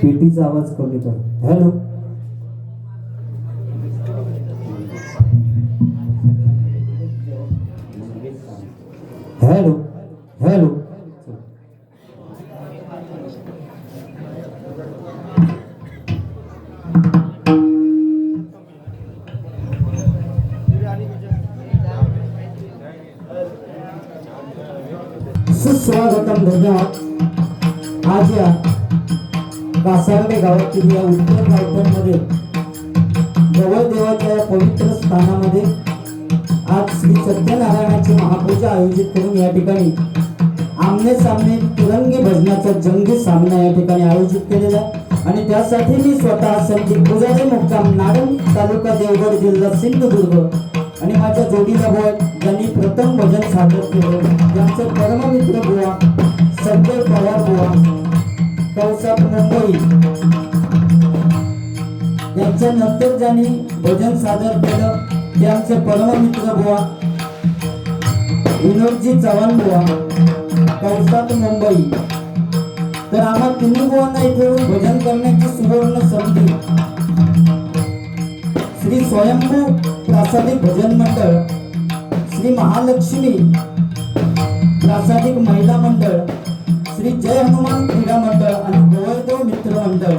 पेटीचा आवाज कमी कर. Hello hello hello. सुस्वागतम. धन्यवाद. आज या कासारडे गावातील या उत्तर गावठणमध्ये गवळ देवाच्या या पवित्र स्थानामध्ये आज श्री सत्यनारायणाची महापूजा आयोजित करून या ठिकाणी आमने सामने तिरंगी भजनाचा जंगी सामना या ठिकाणी आयोजित केलेला आहे. आणि त्यासाठी मी स्वतः संदीप पुजारी मुक्काम नाडन तालुका देवगड जिल्हा सिंधुदुर्ग आणि माझ्या जोडीला बुवा ज्यांनी प्रथम भजन सादर केलं त्यांचे परममित्र बुवा संजय पवार बुवा कौसात मुंबई यांच्या नंतर ज्यांनी भजन सादर केलं ते आमचे परममित्र बुवा विनोदजी चव्हाण बुवा कौसात मुंबई. तर आम्हा तिन्ही बुवांना इथे भजन करण्याची सुवर्ण संधी श्री स्वयंभू प्रासादिक भजन मंडळ, श्री महालक्ष्मी प्रासादिक महिला मंडळ, श्री जय हनुमान क्रीडा मंडळ आणि गोवळदेव मित्र मंडळ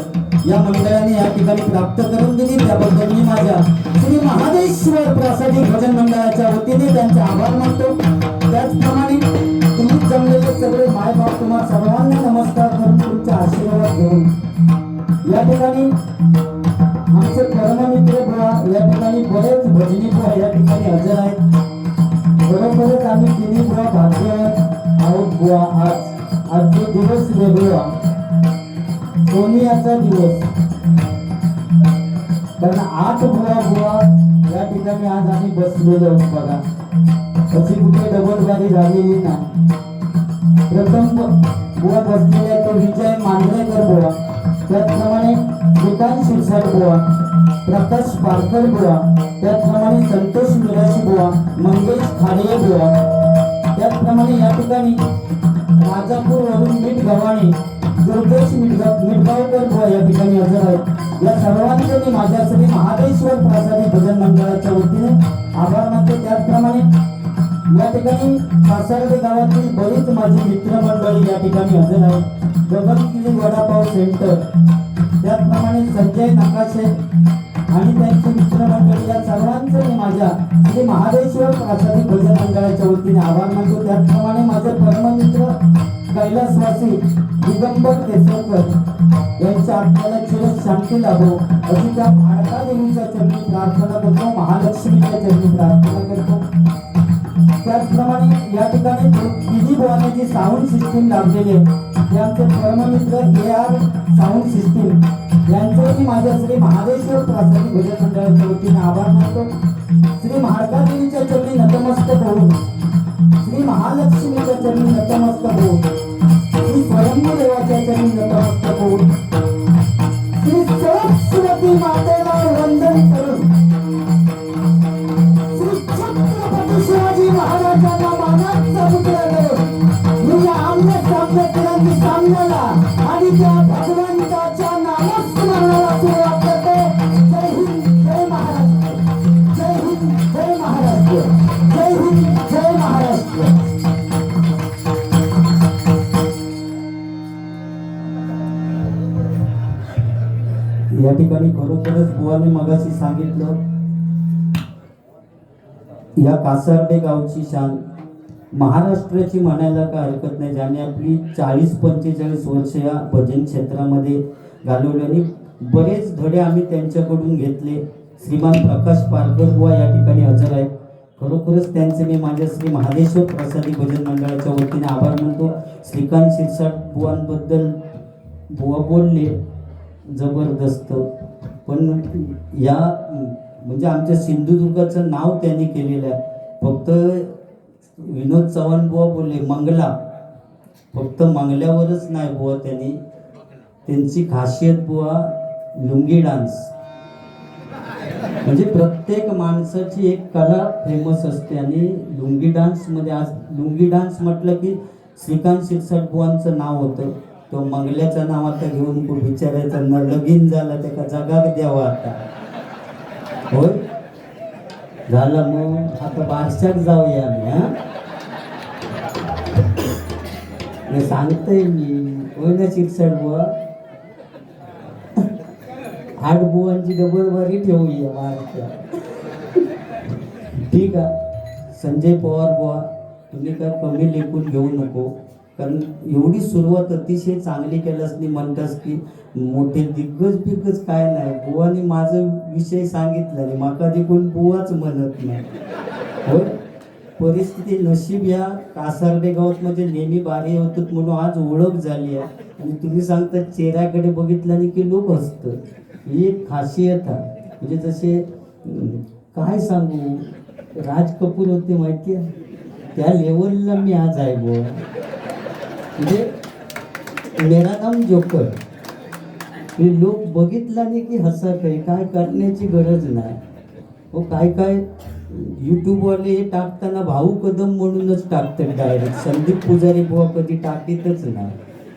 या मंडळाने या ठिकाणी प्राप्त करून दिली. त्याबद्दल मी माझ्या श्री महादेश्वर प्रासादिक भजन मंडळाच्या वतीने त्यांचे आभार मानतो. त्याचप्रमाणे तुम्ही जमलेले सगळे मायबाप तुम्हाला सर्वांना नमस्कार करून तुमचे आशीर्वाद घेऊन या ठिकाणी आमचे परममित्र बुवा या ठिकाणी बरेच भजनी बुवा या ठिकाणी हजर आहेत. बरोबरच आम्ही तिन्ही बुवा भाग्यवान आहोत बुवा. आज जो दिवस वेगळा सोनियाचा दिवस, कारण 8 बुवा या ठिकाणी आज आम्ही बसलेलो आहोत बघा. अशी कुठे डबल गाडी झालेली नाही. प्रथम बुवा बसलेले तो विजय मांजरेकर बुवा, त्याचप्रमाणे श्रीकांत शिरसाट बुवा, प्रकाश पारकर बुवा, त्याचप्रमाणे संतोष मिराशी बुवा, मंगेश खाडे बुवा, त्याचप्रमाणे या ठिकाणी राजापूर वरून मीठ गव्हाणे दुर्गेश मिठगावकर बुवा या ठिकाणी हजर आहेत. या सर्वांचे मी माझ्या श्री महादेश्वर प्रासादिक भजन मंडळाच्या वतीने आभार मानतो. त्याचप्रमाणे या ठिकाणी कासारडे गावातील बरीच माझी मित्रमंडळी या ठिकाणी हजर आहेत. गगनगिरी वडापाव सेंटर, त्याचप्रमाणे संजय नकाशे आणि त्यांची मित्रमंडळी या सर्वांचे मी माझ्या श्री महादेश्वर प्रासादिक भजन मंडळाच्या वतीने आभार मानतो. त्याचप्रमाणे माझे परममित्र कैलासवासी दिगंबर केसरकर यांच्या आत्म्याला चिरच शांती लाभो अशी त्या भाडका देवीच्या चरणी प्रार्थना करतो, महालक्ष्मीच्या चरणी प्रार्थना करतो. त्याचप्रमाणे या ठिकाणी तिन्ही बुवांनी जी साऊंड सिस्टीम लावलेली आहे ते आमचे परममित्र AR साऊंड सिस्टीम यांचंही माझ्या श्री महादेश्वर प्रासादिक भजन मंडळाच्या वतीने आभार मानतो. श्री महाडका देवीच्या चरणी नतमस्तक होऊन, श्री महालक्ष्मीच्या चरणी नतमस्तक होऊन, श्री स्वयंभू देवाच्या चरणी नतमस्तक होऊन, श्री सरस्वती मातेला वंदन करून श्री छत्रपती शिवाजी महाराजांना मानाचा मुद्रा देऊन मी आमने सामने तिरंगी सामन्याला आणि त्या भगवंताच्या नामस्मरणाला सुरुवात करते. जय हिंद, जय महाराष्ट्र. जय हिंद, जय महाराष्ट्र. जय हिंद, जय महाराष्ट्र. या ठिकाणी खरोखरच बुवाने मगाशी सांगितलं, या कासारडे गावची शान महाराष्ट्राची म्हणायला काय हरकत नाही. ज्याने आपली 40-45 वर्ष या भजन क्षेत्रामध्ये घालवली आणि बरेच धडे आम्ही त्यांच्याकडून घेतले. श्रीमान प्रकाश पारकर बुवा या ठिकाणी हजर आहेत. खरोखरच त्यांचे मी माझ्या श्री महादेश्वर प्रासादिक भजन मंडळाच्या वतीने आभार मानतो. श्रीकांत शिरसाट बुवांबद्दल बुवा बोलले जबरदस्त, पण या म्हणजे आमच्या सिंधुदुर्गाचं नाव त्यांनी केलेलं आहे. फक्त विनोद चव्हाण बुवा बोलले मंगला, फक्त मंगल्यावरच नाही बुवा, त्यांची खासियत बुवा लुंगी डान्स. म्हणजे प्रत्येक माणसाची एक कला फेमस असते आणि लुंगी डान्स मध्ये आज लुंगी डान्स म्हटलं की श्रीकांत शिरसाट बुवांचं नाव होतं. तो मंगल्याचं नाव आता घेऊन खूप विचारायचा न लगीन झाला त्याका जगाक द्यावा आता. होय झालं मग आता बारशाक जाऊया आम्ही. हा मी सांगतोय मी होय ना शिक्षण बुवा. आठ बुवांची डबल बारी ठेवूया बारशा. ठीक आहे संजय पवार बुवा तुम्ही काय कमी लेखून घेऊ नको, कारण एवढी सुरुवात अतिशय चांगली केलंस नी म्हणतास की मोठे दिग्गज बिग्गज काय नाही. बुवानी माझं विषय सांगितलं नाही माका देखून बुवाच म्हणत नाही. होय परिस्थिती नशीब या कासारडे गावात म्हणजे नेहमी बारी होतात म्हणून आज ओळख झाली आहे. आणि तुम्ही सांगता चेहऱ्याकडे बघितलं नाही की लोक हसतं. ही एक खासियत आहे. म्हणजे जसे काय सांगू राज कपूर होते माहिती आहे त्या लेवलला मी आज आहे बुवा. म्हणजे मेरा नाम जोकर. हे लोक बघितला नाही की हसत आहे. काय करण्याची गरज नाही हो. काय काय यूट्यूबवाले हे टाकताना भाऊ कदम म्हणूनच टाकतात डायरेक्ट. संदीप पुजारी बुवा कधी टाकीतच नाही.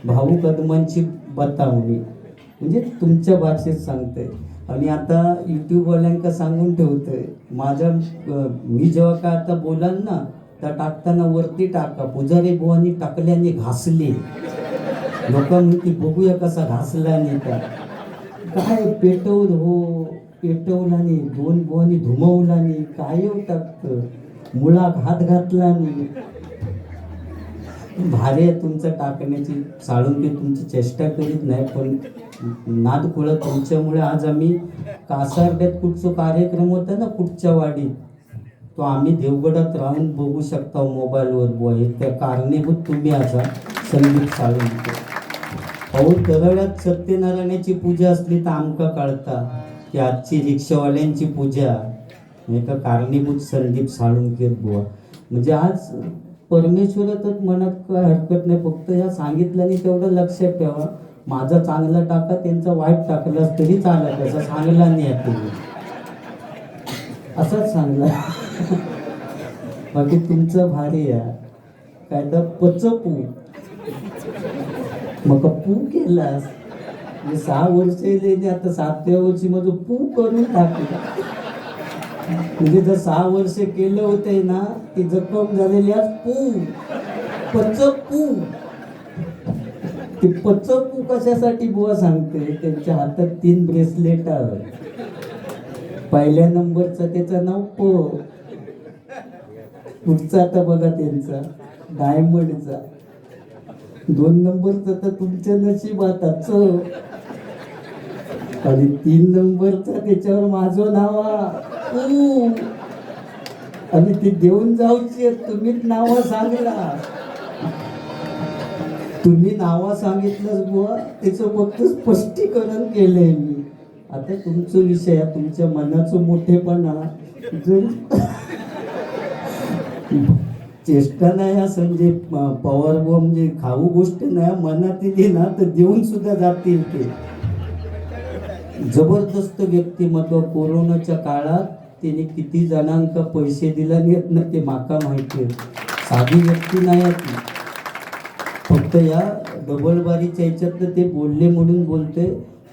भाऊ कदमांची बतावणी म्हणजे तुमच्या भाषेत सांगतंय. आणि आता यूट्यूबवाल्यांका सांगून ठेवतोय माझं मी जेव्हा काय आता बोलाल ना त्या टाकताना वरती टाका पुजारी बुवांनी टाकल्याने घासले. लोक म्हणते बघूया कसा घासला नाही का. काय पेटवल हो पेटवला नाही. दोन बुवांनी धुमवला नाही. काय टाकतं मुळात हात घातला नाही. भारी आहे तुमचं टाकण्याची. साळुंके तुमची चेष्टा करीत नाही पण नाद खुळं तुमच्यामुळे आज आम्ही कासारड्यात कुठचा कार्यक्रम होता ना कुठच्या वाडीत तो आम्ही देवगडात राहून बघू शकता मोबाईलवर बुवा. हे त्या कारणीभूत तुम्ही असा संदीप साळुंके. अहो दरड्यात सत्यनारायणाची पूजा असली तर आमका कळता की आजची रिक्षावाल्यांची पूजा एका कारणीभूत संदीप साळुंके बुवा. म्हणजे आज परमेश्वरातच मनात काय हरकत नाही. फक्त ह्या सांगितल्याने तेवढं लक्षात ठेवा माझा चांगला टाका त्यांचा वाईट टाकलास तरी चालत. त्याचा चांगला नाही आहे तुम्ही असंच सांगला. बाकी तुमचं भारी आहे. काय तर पचपू मग पू केलास म्हणजे 6 वर्ष लेणे आता 7व्या वर्षी माझं पू करून टाकलं. म्हणजे जर 6 वर्ष केलं होते ना ती जखम झालेली आज पू पचपू. ती पचपू कशासाठी बुवा सांगते त्यांच्या हातात 3 ब्रेसलेट आहे. पहिल्या नंबरचा त्याचं नाव प. पुढचा आता बघा त्यांचा डायमंडचा. 2 नंबरचा तर तुमच्या नशिबात च. आणि 3 नंबरचा त्याच्यावर माझं नाव आणि ती देऊन जाऊची तुम्हीच नाव सांगला. तुम्ही नाव सांगितलंच बुवा त्याचं फक्त स्पष्टीकरण केलंय मी. आता तुमचा विषय तुमच्या मनाचं मोठेपणा जर चेष्टा नाही हा संजय पवार बुवा म्हणजे खाऊ गोष्ट नाही मनात येते ना तर देऊन सुद्धा जातील ते. जबरदस्त व्यक्तिमत्व. कोरोनाच्या काळात त्याने किती जणांका पैसे दिला नाहीत ना ते माका माहिती आहे. साधी व्यक्ती नाही ती. फक्त या डबलबारीच्या ह्याच्यात ते बोलले म्हणून बोलते.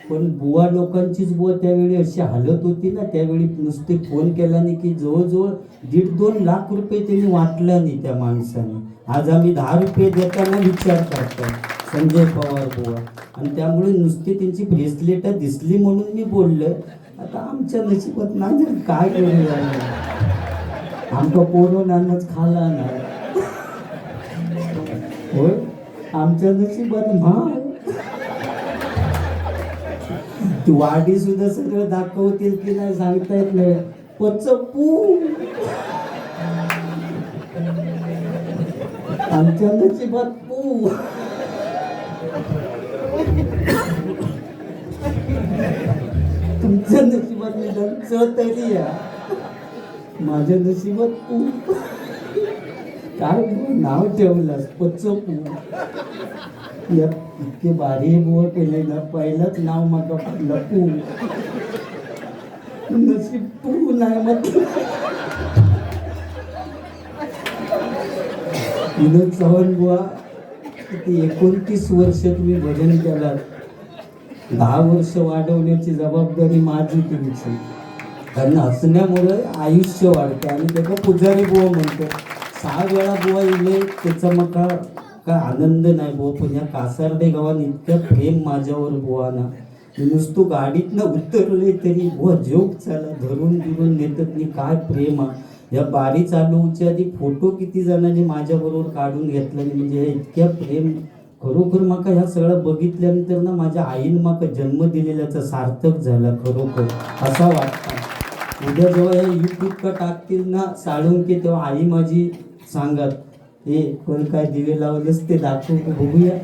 पण बुवा लोकांचीच बुवा त्यावेळी अशी हालत होती ना त्यावेळी नुसते फोन केला नाही की जवळजवळ 1.5-2 लाख रुपये त्यांनी वाटला नाही त्या माणसाने. आज आम्ही 10 रुपये देताना विचार करतो संजय पवार बुवा. आणि त्यामुळे नुसती त्यांची ब्रेसलेट दिसली म्हणून मी बोललोय. आता आमच्या नशिबात नाही काय करूया आमका कोरोनानंच खाला नाही. होय आमच्या नशिबात महाग ती वाडी सुद्धा सगळं दाखवतील की नाही सांगता येत नाही. पचपू आमच्या नशिबात पू. तुमच्या नशिबात निदान च तरी या. माझ्या नशिबात पू. काय नाव ठेवलंस पचपू. इतके भारी बुवा केले ना पहिलंच नाव माझं पडलं पू. नशीब पू नाही म्हटलं. विनोद चव्हाण बुवा किती 29 वर्ष तुम्ही भजन केलात, 10 वर्ष वाढवण्याची जबाबदारी माझी तुमची. कारण हसण्यामुळे आयुष्य वाढते आणि त्याचा पुजारी बुवा म्हणतो 6 वेळा बुवा इले त्याचा मग काय आनंद नाही बुवा. पण या कासार्डे गावात इतकं प्रेम माझ्यावर बुवा ना, नुसतं गाडीतनं उतरले तरी बुवा जोक चाला धरून बिरून नेतात मी. काय प्रेम या बारी चालूच्या आधी फोटो किती जणांनी माझ्याबरोबर काढून घेतला नाही. म्हणजे इतक्या प्रेम खरोखर माका ह्या सगळं बघितल्यानंतर ना माझ्या आईनं माका जन्म दिलेल्याचा सार्थक झाला खरोखर असा वाटतं. उद्या जेव्हा या यूट्यूब का टाकतील ना साळुंके तेव्हा आई माझी सांगत हे कोण काय दिवे लावलंच ते दाखव बघूया.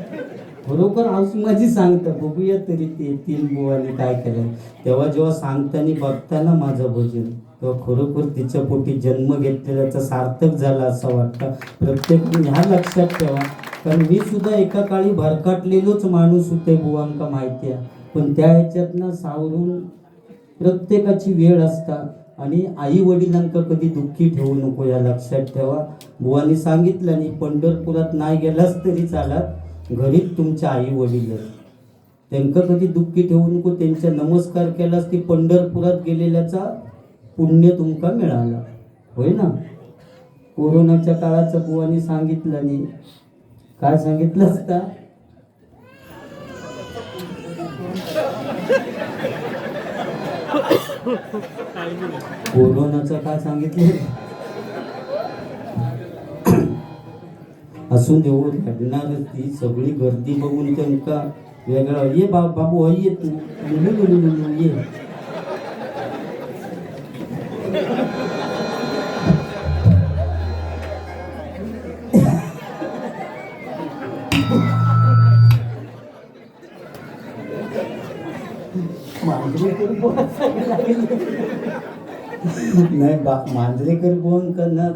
खरोखर आऊस माझी सांगता बघूया तरी ते 3 बुवाने काय केलं. तेव्हा जेव्हा सांगताना बघताना माझं भजन तेव्हा खरोखर तिच्या पोटी जन्म घेतलेल्याचा सार्थक झाला असं वाटतं. प्रत्येक ह्या लक्षात ठेवा. कारण मी सुद्धा एका काळी भरकाटलेलोच माणूस होते बुवांका माहिती आहे. पण त्या ह्याच्यातनं सावरून प्रत्येकाची वेळ असता आणि आई वडिलांका कधी दुःखी ठेवू नको या लक्षात ठेवा. बुवांनी सांगितलं नाही पंढरपुरात नाही गेलास तरी चालत, घरीच तुमच्या आई वडील त्यांका कधी दुःखी ठेवू नको. त्यांच्या नमस्कार केलास की पंढरपुरात गेलेल्याचा पुण्य तुमका मिळाला होय ना. कोरोनाच्या काळाचं बुवांनी सांगितलं नाही, काय सांगितलं असता कोरोनाचं काय सांगितलं असून देऊ घडणारच. ती सगळी गर्दी बघून त्यांका वेगळा ये बाबू हय ये तू ये नाही मांजरेकर बोन करणार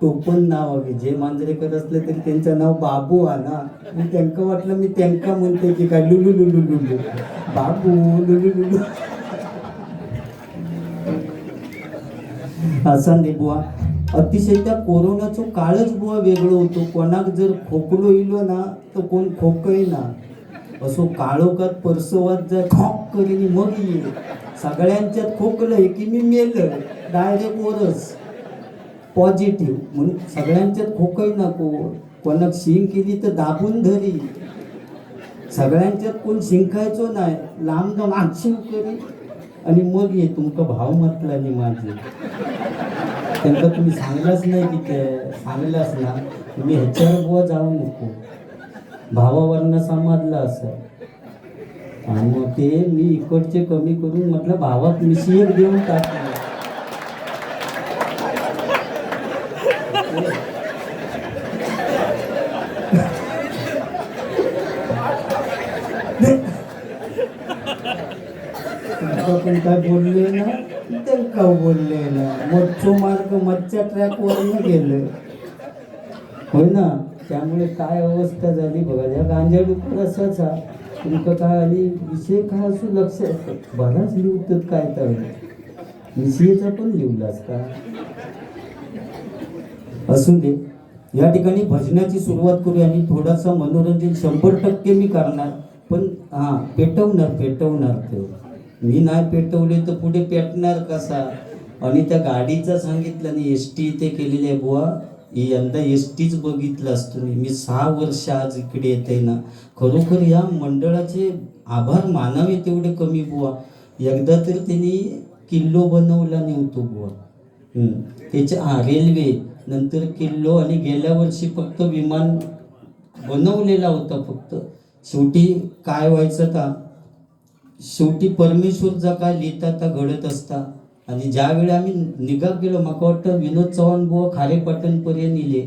टोपण नाव हवे. जे मांजरेकर असले तरी त्यांचं नाव बाबू आहे ना. मी त्यांना वाटलं मी त्यांना म्हणते की काय लुलू लुलू लुलू बाबू लुलू लुलू असा नाही बुवा. अतिशय त्या कोरोनाचं काळच बुवा वेगळं होतो. कोणाक जर खोकलो इलो ना तर कोण खोकय ना असो काळोखात परसवात जर खोक करीन मग ये. सगळ्यांच्यात खोकलंय की मी मेलं डायरेक्ट वरच पॉझिटिव्ह म्हणून सगळ्यांच्यात खोकय नको. कोणाक शिंक केली तर दाबून धरी. सगळ्यांच्यात कोण शिंकायचो नाही, लांब जाऊन आक्षेप करी आणि मग ये. तुमका भाव म्हटला नाही माझे त्यांना तुम्ही सांगलाच नाही की ते सांगलाच ना तुम्ही ह्याच्यावर बुवा जाऊ नको. भावावरनं समजलं असं आणि मग ते मी इकडचे कमी करून म्हटलं भावात मिशी एक देऊन टाकलं. पण काय बोलले ना त्यांना बोलले ना मच्छो मार्ग मच्छा ट्रॅकवर गेलं होय ना. त्यामुळे काय अवस्था झाली बघा. या गांजा डुकर असाच हा तुमचं काय आणि विषय काय असू लक्षात बराच लिहतात काय तर विषयचा पण लिहलास का असू दे. या ठिकाणी भजनाची सुरुवात करूया आणि थोडासा मनोरंजन 100% मी करणार. पण हां पेटवणार ते मी नाही पेटवले तर पुढे पेटणार कसा. आणि त्या गाडीचा सांगितलं आणि ST इथे केलेली आहे बुवा. यंदा STच बघितलं असतं मी 6 वर्ष आज इकडे येते ना. खरोखर या मंडळाचे आभार मानावे तेवढे कमी बुवा. एकदा तर त्यांनी किल्लो बनवला नव्हतो बुवा. त्याच्या रेल्वे नंतर किल्लो आणि गेल्या वर्षी फक्त विमान बनवलेला होता फक्त. शेवटी काय व्हायचं का शेवटी परमेश्वरचा काय लिहिता ता घडत असता. आणि ज्यावेळी आम्ही निघा गेलो मला वाटतं विनोद चव्हाण बुवा खारेपाटणपर्यंत नेले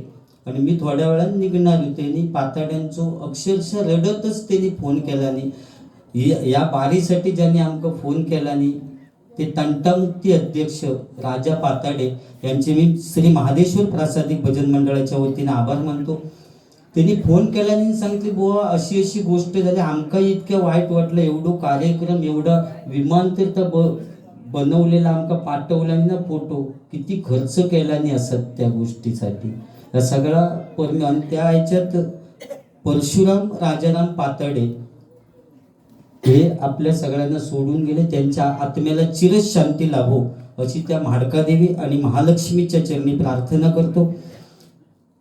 आणि मी थोड्या वेळात निघणार होते आणि पाताड्यांचो अक्षरशः रडतच त्यांनी फोन केला नाही. या बारीसाठी ज्यांनी आमका फोन केला नाही ते तंटामुक्ती अध्यक्ष राजा पाताडे यांचे मी श्री महादेश्वर प्रासादिक भजन मंडळाच्या वतीने आभार मानतो. त्यांनी फोन केला आणि सांगितले बुवा अशी अशी गोष्ट झाली. आमका इतक्या वाईट वाटलं. एवढं कार्यक्रम एवढा विमानतीर्थ बनवलेला आमका पाठवला ना फोटो किती खर्च केला नाही असत त्या गोष्टीसाठी. या सगळा आणि त्या ह्याच्यात परशुराम राजाराम पातर्डे हे आपल्या सगळ्यांना सोडून गेले. त्यांच्या आत्म्याला चिरच शांती लाभो अशी त्या म्हाडकादेवी आणि महालक्ष्मीच्या चरणी प्रार्थना करतो.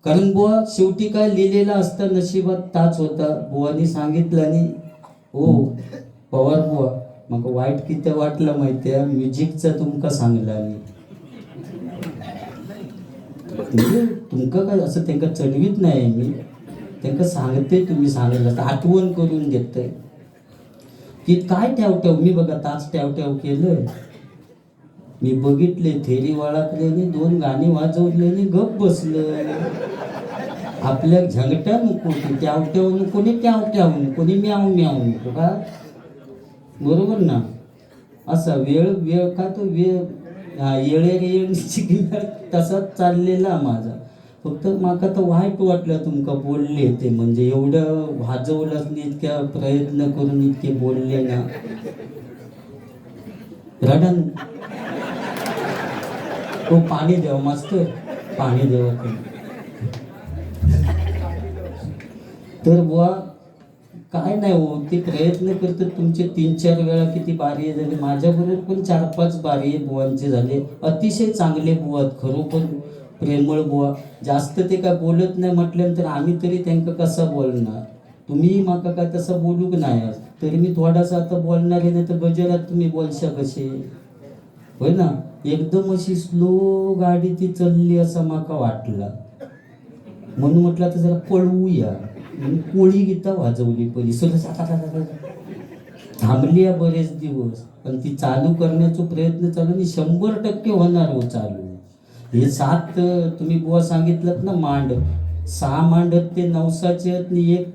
कारण बुवा शेवटी काय लिहिलेला असता नशिबात ताच होता. बुवानी सांगितलं आणि हो पवार बुवा मग वाईट किती वाटलं माहिती आहे, म्युझिकचा तुमका सांगला आणि तुमका काय असं त्यांना चढवीत नाही मी, त्यांना सांगते तुम्ही सांगितलं आठवण करून देतय की काय ठेव मी बघा ताच ठेव केलं. मी बघितले थेरी वाळाकल्याने 2 गाणी वाजवल्याने गप बसलं. आपल्या झंगट्या नको ट्याव नको ने ट्याव नको ने म्याव म्याव नको का, बरोबर ना. असा वेळ का तो वेळ येण्याची तसाच चाललेला माझा. फक्त माका तर वाईट वाटलं तुमका बोलले ते, म्हणजे एवढं वाजवलंच नाही, इतक्या प्रयत्न करून इतके बोलले ना. रडन तो पाणी द्यावं मास्तर, पाणी द्यावं. तर बुवा काय नाही हो, ते प्रयत्न करतात तुमचे 3-4 वेळा किती बारी झाले. माझ्याबरोबर पण 4-5 बारी बुवांचे झाले. अतिशय चांगले बुवा, खरोखर प्रेमळ बुवा. जास्त ते काय बोलत नाही म्हटल्यानंतर आम्ही तरी त्यांना कसं बोलणार. तुम्ही माका काय तसं बोलूक नाही, तरी मी थोडासा आता बोलणार आहे. नाही तर गजरात तुम्ही बोलशा कसे होय ना. एकदम अशी स्लो गाडी ती चालली असं माका वाटलं, म्हणून म्हटलं तर जरा पळवूया. कोळी गीता वाजवली पहिली, थांबली बरेच दिवस, पण ती चालू करण्याचा प्रयत्न चालू आणि 100% होणार हो चालू. हे 7 तुम्ही बुवा सांगितलं ना मांड, 6 मांडत ते नवसाचे आणि 1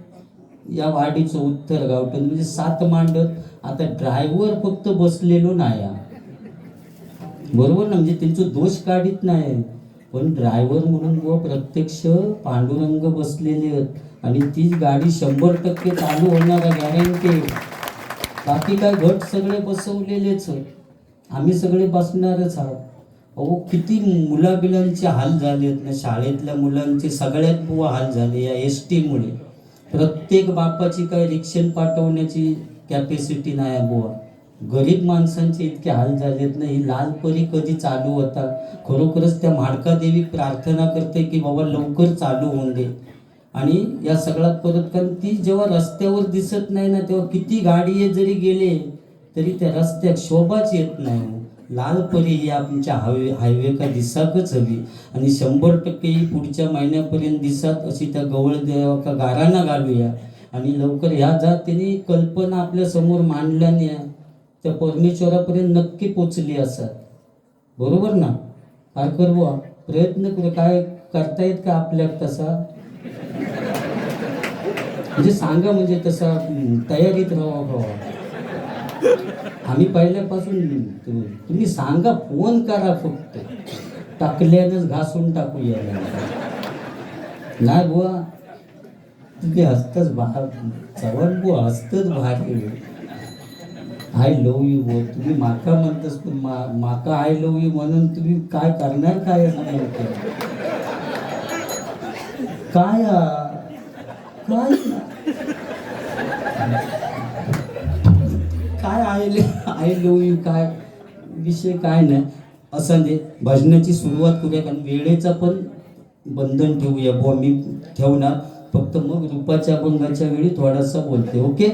या वाडीचं उत्तर गावठण, म्हणजे 7 मांडत. आता ड्रायव्हर फक्त बसलेलो नाही, बरोबर ना, म्हणजे त्यांचं दोष काढीत नाही, पण ड्रायव्हर म्हणून बुवा प्रत्यक्ष पांडुरंग बसलेले आहेत आणि तीच गाडी 100% चालू होणार गॅरंटी. बाकी काय घट सगळे बसवलेलेच, आम्ही सगळे बसणारच आहोत. अहो किती मुलाबिलांचे हाल झालेत ना, शाळेतल्या मुलांचे सगळ्यात बुवा हाल झाले या ST मुळे. प्रत्येक बापाची काय रिक्षेन पाठवण्याची कॅपॅसिटी नाही बुवा. गरीब माणसांचे इतके हाल झालेत ना. ही लालपरी कधी चालू होता, खरोखरच त्या म्हाडकादेवी प्रार्थना करते की बाबा लवकर चालू होऊन दे. आणि या सगळ्यात परत, कारण ती जेव्हा रस्त्यावर दिसत नाही ना, तेव्हा किती गाडी जरी गेले तरी त्या रस्त्यात शोभाच येत नाही. लालपरी ही आमच्या हायवे का दिसाकच हवी आणि 100% ही पुढच्या महिन्यापर्यंत दिसात अशी त्या गवळ देवा का गारांना घालूया. आणि लवकर ह्या जातीने कल्पना आपल्या समोर मांडल्याने त्या परमेश्वरापर्यंत नक्की पोचली असतात, बरोबर ना. कारकर बुवा प्रयत्न करू, काय करता येत का आपल्यात तसा, म्हणजे सांगा, म्हणजे तसा तयारीत राहा भावा. आम्ही पहिल्यापासून तुम्ही सांगा, फोन करा, फक्त टाकल्यानंच घासून टाकूया. नाही बुवा तुम्ही हसतच चव्हाण बुवा हसतच भारी. आय लव्ह यू बुवा, तुम्ही माका म्हणतस, पण माका आय लव्ह यू म्हणून तुम्ही काय करणार काय काय काय आय लव्ह यू काय विषय काय नाही. असं दे भजनाची सुरुवात करूया, कारण वेळेचा पण बंधन ठेवूया बुवा. मी ठेवणार फक्त, मग रूपाच्या अभंगाच्या वेळी थोडासा बोलते. ओके.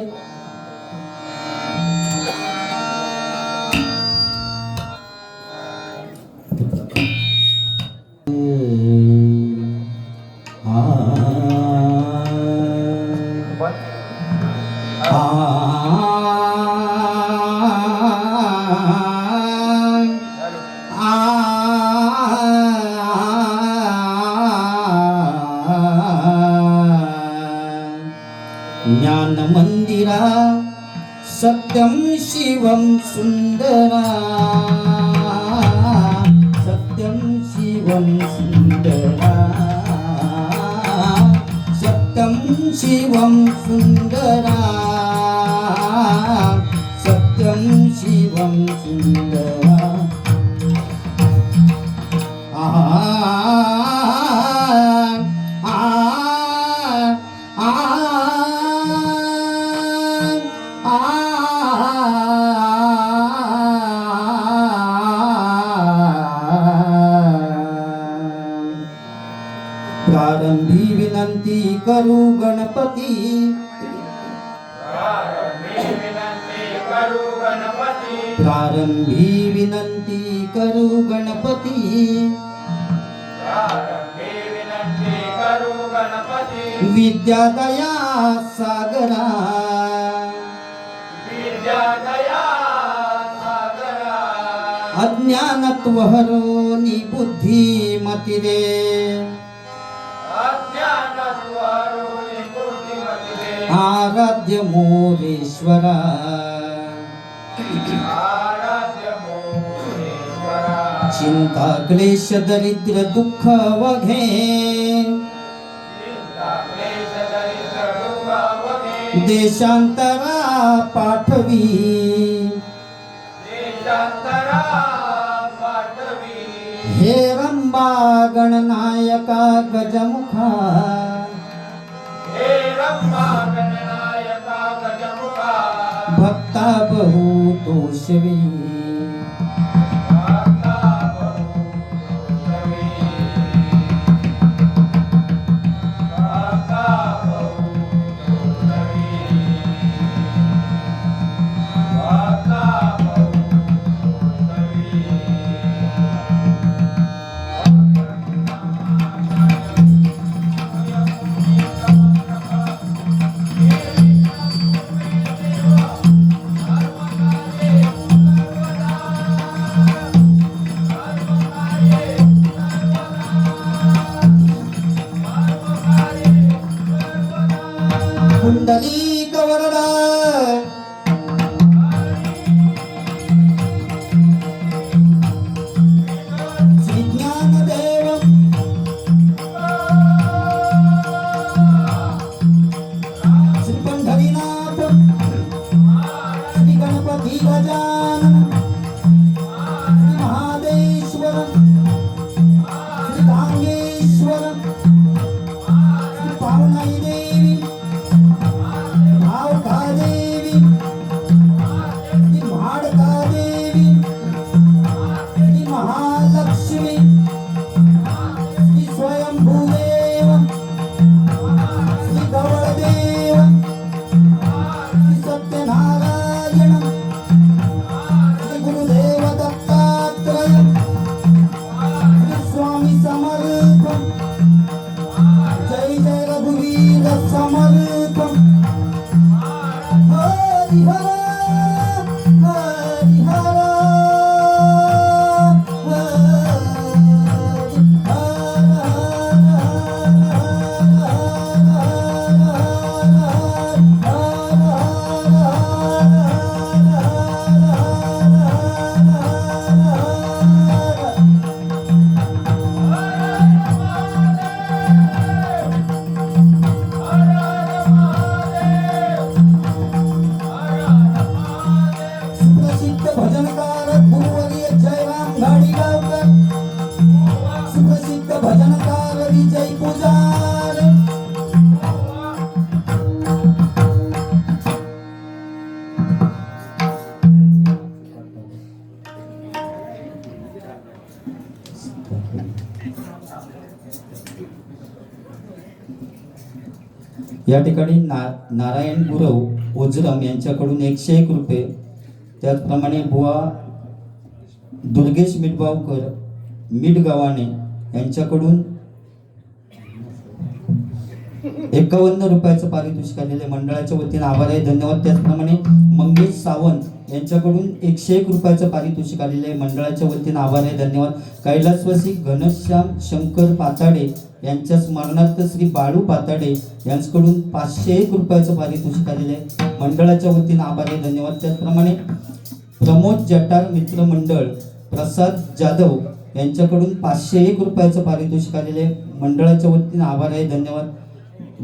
ज्ञान मंदिरा सत्यम शिवम सुंदरा, सत्यम शिवम सुंदरा, सत्यम शिवम सुंदरा, सत्यम शिवम सुंदरा. आ प्रारंभी विनंती करू गणपती, प्रारंभी विनंती करू गणपती, विद्या दया सागरा, अज्ञानत्व हरोनी बुद्धिमती रे, आराध्य मोरेश्वरा, चिंता क्लेश दरिद्र दुःख वघे, देशांतरा पाठवी, हे रंबा गणनायका गजमुखा, भक्ता बहु तोषवी, कुंडली कवरदा, श्री ज्ञानदेव, श्री पंढरीनाथ, श्री गणपती गजानन, श्री महादेश्वर, श्री धांगेश्वर, श्री पावनाई देवी, देवी, श्री महाडका देवी, श्री महालक्ष्मी, श्री स्वयंभूदेव, श्री गवळदेव, श्री सत्यनारायण, श्री गुरुदेव दत्तात्रय, श्री स्वामी समर्थ, जय जय रघुवीर समर्थ, हरिहर हरिहर सुप्रसिद्ध भजनकार गुरुवर्य जयराम घाडीगावकर, सुप्रसिद्ध भजनकार विजय पुजारे, या ठिकाणी नारायण गुरव ओझरम यांच्याकडून 101 रुपये, त्याचप्रमाणे बुवा दुर्गेश मिठगावकर मिठगावाने यांच्याकडून 51 रुपयाचं पारितोषिक आलेले मंडळाच्या वतीने आभार आहे, धन्यवाद. त्याचप्रमाणे मंगेश सावंत यांच्याकडून 101 रुपयाचं पारितोषिक आलेले मंडळाच्या वतीने आभार आहे, धन्यवाद. कैलासवासी घनश्याम शंकर पाताडे यांच्या स्मरणार्थ श्री बाळू पाताडे यांच्याकडून 501 रुपयाचं पारितोषिक आलेले मंडळाच्या वतीने आभार आहे, धन्यवाद. त्याचप्रमाणे प्रमोद जटार मित्र मंडळ प्रसाद जाधव यांच्याकडून 501 रुपयाचं पारितोषिक आलेले मंडळाच्या वतीने आभार आहे, धन्यवाद.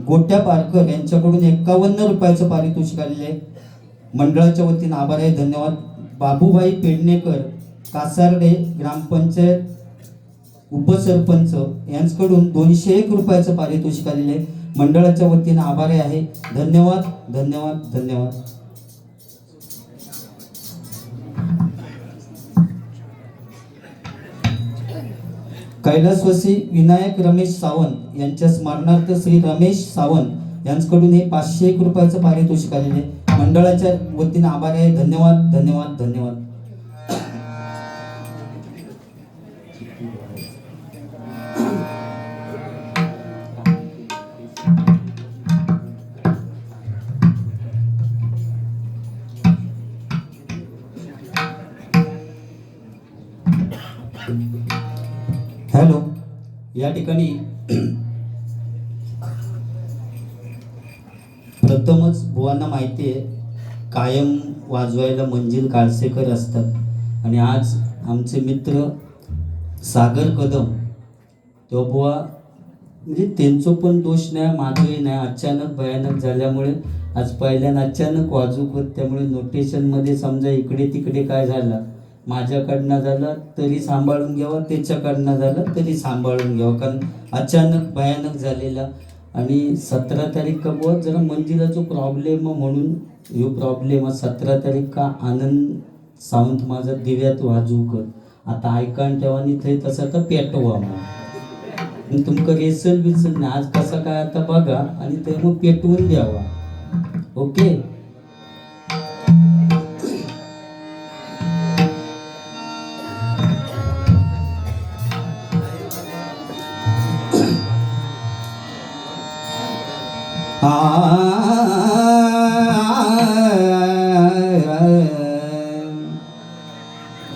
गोट्या पारकर यांच्याकडून 51 रुपयाचं पारितोषिक आलेले मंडळाच्या वतीने आभार आहे, धन्यवाद. बाबूभाई पेडणेकर कासारडे ग्रामपंचायत उपसरपंच यांच्याकडून 201 रुपयाचं पारितोषिक आलेले मंडळाच्या वतीने आभारी आहे, धन्यवाद धन्यवाद धन्यवाद. कैलासवासी विनायक रमेश सावंत यांच्या स्मरणार्थ श्री रमेश सावंत यांच्याकडून हे 501 रुपयाचं पारितोषिक आलेले आहे. मंडळाच्या वतीने आभार आहे. धन्यवाद धन्यवाद धन्यवाद. हॅलो, या ठिकाणी प्रथमच बुवांना माहिती आहे कायम वाजवायला मंजिल काळसेकर असतात आणि आज आमचे मित्र सागर कदम तो बुवा म्हणजे त्यांचं पण दोष नाही माझंही नाही, अचानक भयानक झाल्यामुळे आज पहिल्यानं अचानक वाजू होत, त्यामुळे नोटेशनमध्ये समजा इकडे तिकडे काय झालं माझ्याकडनं झालं तरी सांभाळून घ्यावं, त्याच्याकडनं झालं तरी सांभाळून घ्यावं, कारण अचानक भयानक झालेला. आणि 17 तारीख का बुवा जरा मंजिलाचा प्रॉब्लेम म्हणून ह्यो प्रॉब्लेम 17 तारीख का आनंद सावंत माझा दिव्यात वाजू कर आता ऐकान ठेवा आणि थंय तसं तर पेटवा मग तुमका रेसल बिसल नाही आज कसा काय आता बघा आणि ते मग पेटवून द्यावा. ओके.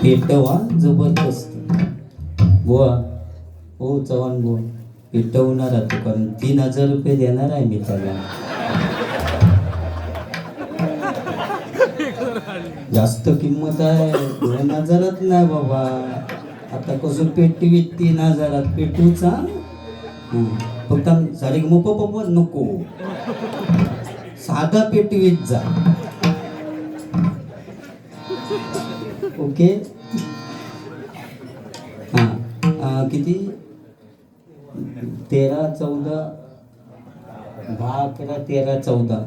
पेटवा जबरदस्त बुवा. हो चव्हाण बुवा पेटवणार आहे कारण 3000 रुपये देणार आहे मी त्याला. जास्त किंमत आहे 2000त नाही बाबा. आता कसं पेटवीत 3000त पेटूचा फक्त साडी पप्पा नको साधा पेटवीत जा. ओके. हां किती 13 14 10 11 13 14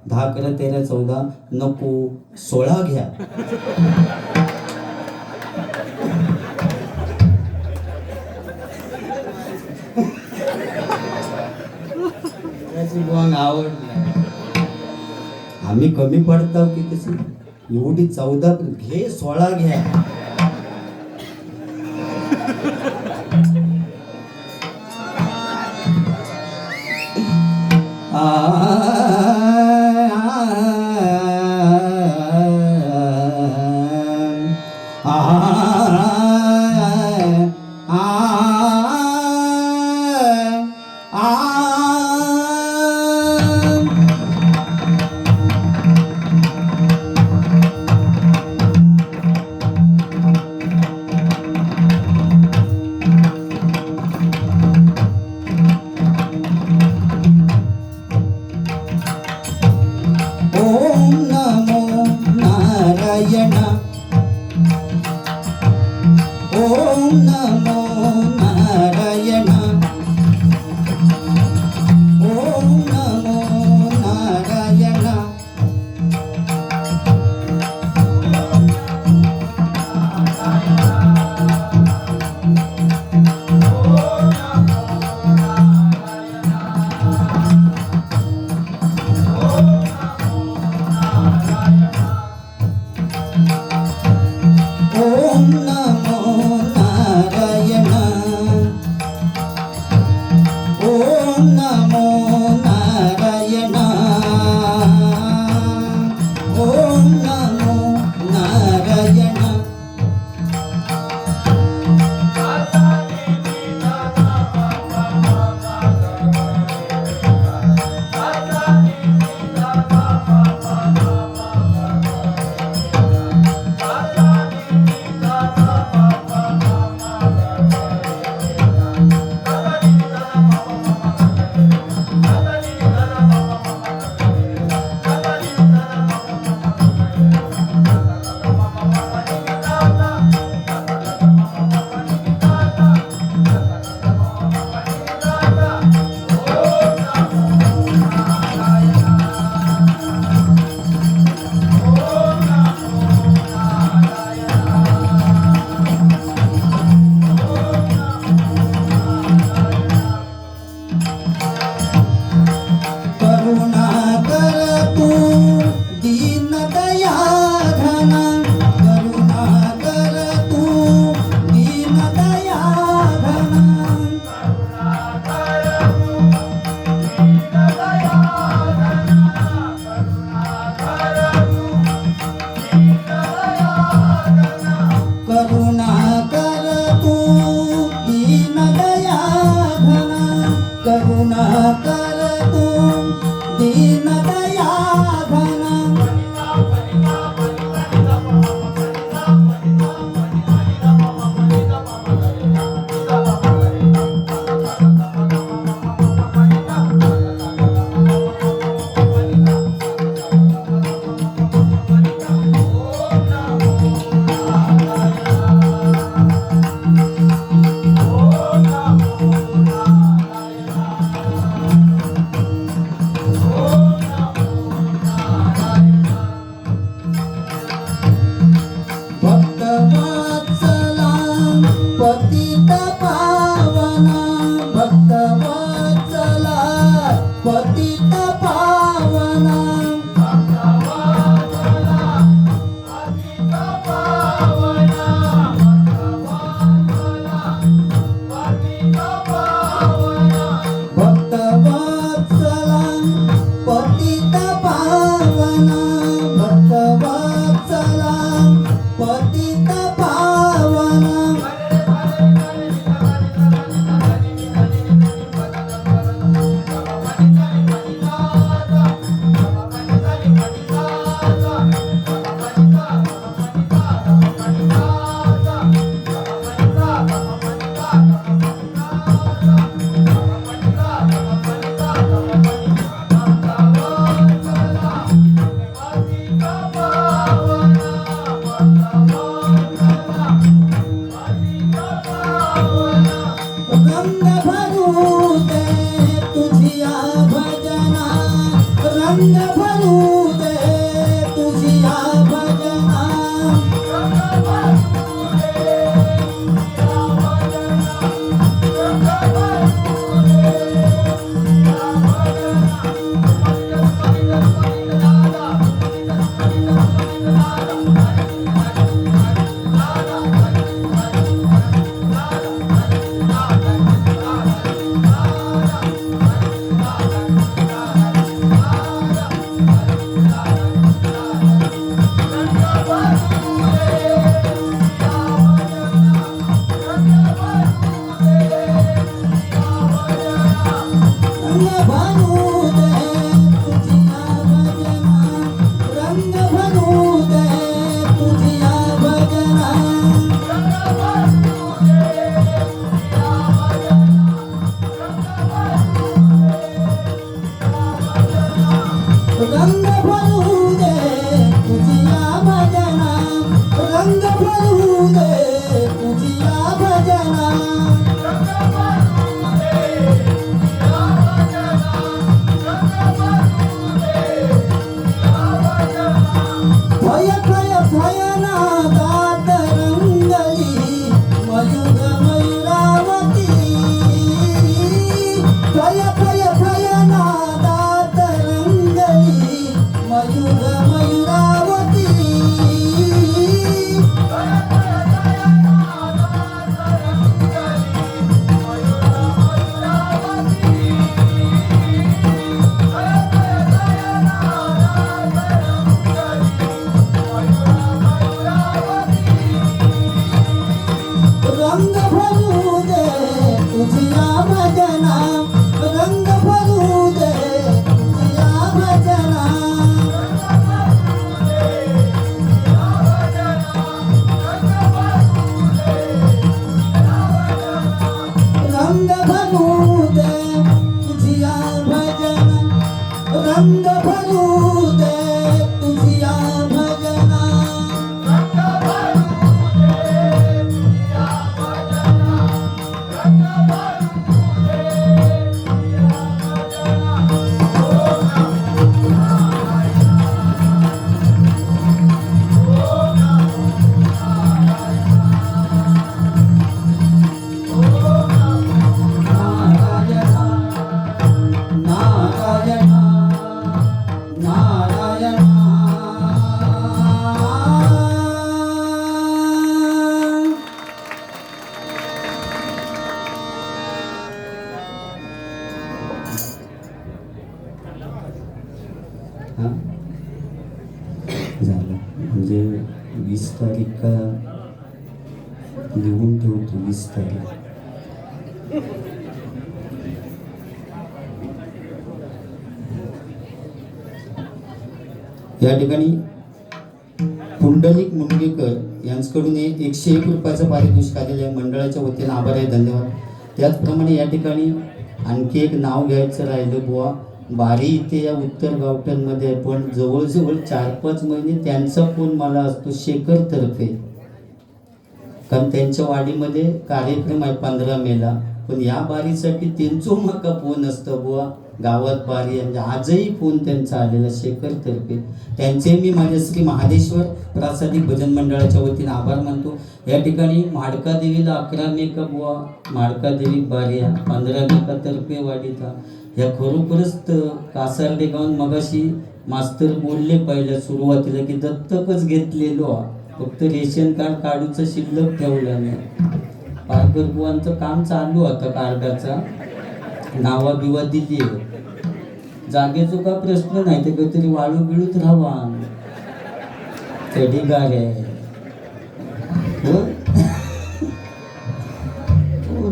10 11 13 14 नको 16 घ्या. आवडलं आम्ही कमी पडतो की तशी एवढी 14 घे 16 घ्या. ओम नमो नारायण. करुणा कर तू दीन दया घन भक्त वत्सला पतित पावना भक्त वत्सला पतित पावना भक्त वत्सला पतित पावना भक्त वत्सला पतित पावना रंग भरू दे तुझिया भजना रंग भरू दे तुझिया भजना रंग भरू दे तुझिया भजना रंग भरू दे तुझिया भजना रंग भरू दे तुझिया भजना रंग भरू दे तुझिया भजना भय भय भयनादात रंगली मयूर मयूरावती भय भय भयनादात रंगली मयूर मयूरावती रंग भरू दे तुझिया भजना रंग भरू दे तुझिया भजना रंग भरू दे तुझिया भजना रंग भरू दे तुझिया भजना हां झालं म्हणजे 20 तारीख का लिहून ठेवतो 20 तारीख या ठिकाणी पुंडलिक मुंडगेकर यांच्याकडून 101 रुपयाचं पारितोषिक आलेलं आहे. मंडळाच्या वतीनं आभार आहे, धन्यवाद. त्याचप्रमाणे या ठिकाणी आणखी एक नाव घ्यायचं राहिलं बुवा. बारी इथे या उत्तर गावठणमध्ये आहे, पण जवळजवळ 4-5 महिने त्यांचा फोन मला असतो शेखर तर्फे, कारण त्यांच्या वाडीमध्ये कार्यक्रम आहे 15 मेला. पण या बारीसाठी त्यांचं माका फोन असतं बुवा, गावात बारी म्हणजे आजही फोन त्यांचा आलेला शेखर तर्फे. त्यांचे मी माझ्या श्री महादेश्वर प्रासादिक भजन मंडळाच्या वतीने आभार मानतो. या ठिकाणी म्हाडका देवीला 11 मेका बुवा, म्हाडका देवी बारी 15 मेका तर्फे वाडीचा. ह्या खरोखरच कासार्डे गावात मगाशी मास्तर बोलले पहिल्या सुरुवातीला की दत्तकच घेतलेलो, फक्त रेशन कार्ड काढूचं शिल्लक ठेवलं नाही. पारकर बुवांचं काम चालू होतं, कार्डाचा नावा बिवा दिली. जागेचो का प्रश्न नाही, ते काहीतरी वाळू बिळूत राहावा चढी गाड्या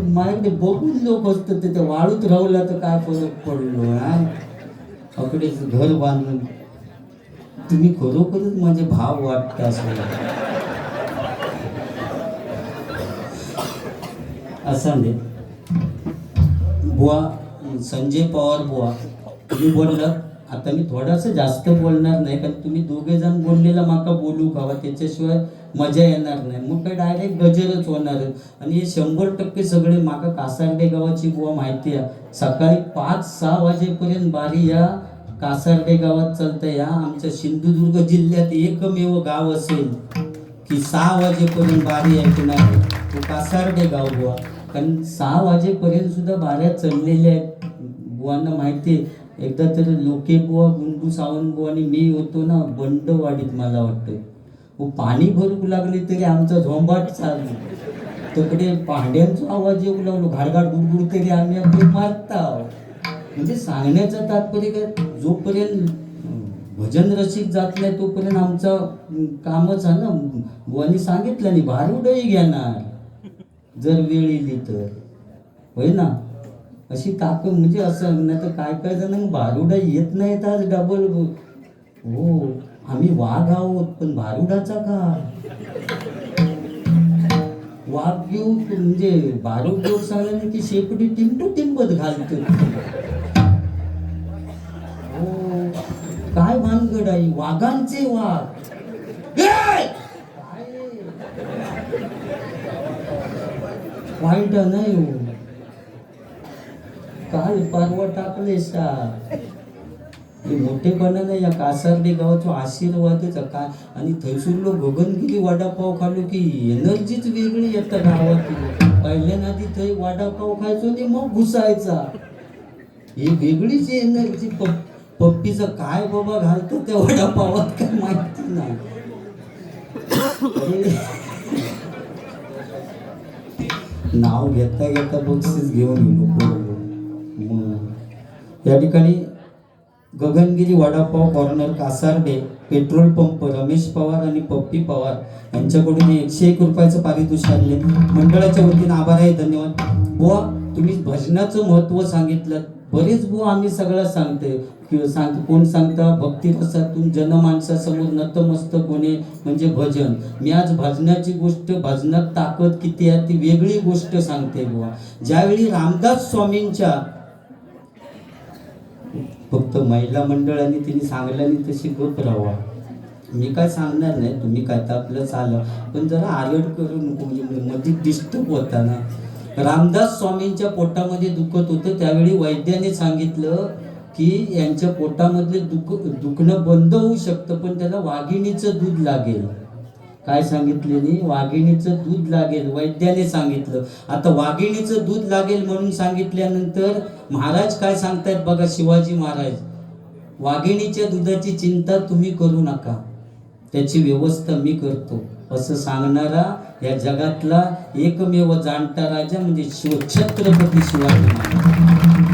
माझ्याकडे बघून लोक असतं ते वाळूत राहला तर काय फरक पडलो. अकडे घर बांधून तुम्ही खरोखरच माझे भाव वाटत असं असं दे बुवा. संजय पवार बुवा, तुम्ही बोललात. आता मी थोडासा जास्त बोलणार नाही, कारण तुम्ही दोघे जण बोललेला माका बोलू खावा, त्याच्याशिवाय मजा येणार नाही. मग काय डायरेक्ट गजरच होणार. आणि हे 100% सगळे माका कासार्डे गावाची बुवा माहिती आहे. सकाळी 5-6 वाजेपर्यंत बारी या कासार्डे गावात चालतं. या आमच्या सिंधुदुर्ग जिल्ह्यात एकमेव गाव असेल की 6 वाजेपर्यंत बारी ऐकणार, तो कासार्डे गाव बुवा. कारण 6 वाजेपर्यंत सुद्धा बाऱ्या चाललेल्या आहेत. बुवांना माहिती. एकदा तर लोके बुवा, गुंडू सावंत बुवा आणि मी होतो ना बंडवाडीत, मला वाटतं पाणी भरू लागले तरी आमचा झोंबाट चालू. तिकडे भांड्यांचा आवाज येऊ लागलो, घाडघाड गुडगुड, तरी आम्ही आपले मारता. म्हणजे सांगण्याचं तात्पर्य काय, जोपर्यंत भजन रसिक जात नाही तोपर्यंत आमचा कामच आहे ना. बुवानी सांगितलं नाही भारुडही घेणार जर वेळ येईल तर, होय ना. अशी ताकद म्हणजे असं नाही तर काय काय जण भारुडा येत नाहीत आज डबल. हो आम्ही वाघ आहोत पण भारुडाचा का वाघ घेऊ, म्हणजे भारूड घेऊ सांगलं की शेपटी टिंबू टिंबत घालतो. हो काय भानगड आहे, वाघांचे वाघ. वाईट नाही हो, काल परवा टाकले सा मोठेपणानं या कासार्डे गावाचा आशीर्वादच काय. आणि थैसूर लोक गगनगिरी वडापाव खाल्लो की एनर्जीच वेगळी येतं गावात. पहिल्यांदा थंय वडापाव खायचो आणि मग घुसायचा, ही वेगळीच एनर्जी. पप्पीचं काय बाबा घालतो त्या वडापावात काय माहिती नाही. नाव घेता घेता बक्षीस घेऊन गेलो. या ठिकाणी Gagangiri vada pav corner Kasarde petrol pump Ramesh Pawar आणि पप्पी पवार यांच्याकडून 101 रुपयाचं पारितोषिक आले. मंडळाच्या वतीने आभार आहे, धन्यवाद. बुवा तुम्ही भजनाचं महत्त्व सांगितलं. बरेच बुवा आम्ही सगळं सांगते कोण सांगता भक्ती रसातून जनमानसासमोर नतमस्तक होणे म्हणजे भजन. मी आज भजनाची गोष्ट, भजनात ताकद किती आहे ती वेगळी गोष्ट सांगते बुवा. ज्यावेळी रामदास स्वामींच्या फक्त महिला मंडळाने तिने सांगल्याने तशी गप राहावा. मी काय सांगणार नाही, तुम्ही काय तर आपलं चाललं, पण जरा आलट करू नको, म्हणजे मध्ये डिस्टर्ब होता ना. रामदास स्वामींच्या पोटामध्ये दुखत होतं. त्यावेळी वैद्याने सांगितलं की यांच्या पोटामधले दुखणं बंद होऊ शकतं, पण त्याला वाघिणीचं दूध लागेल. काय सांगितले नाही, वाघिणीचं दूध लागेल, वैद्याने सांगितलं. आता वाघिणीचं दूध लागेल म्हणून सांगितल्यानंतर महाराज काय सांगतायत बघा, शिवाजी महाराज, वाघिणीच्या दुधाची चिंता तुम्ही करू नका, त्याची व्यवस्था मी करतो, असं सांगणारा या जगातला एकमेव जाणता राजा म्हणजे छत्रपती शिवाजी महाराज.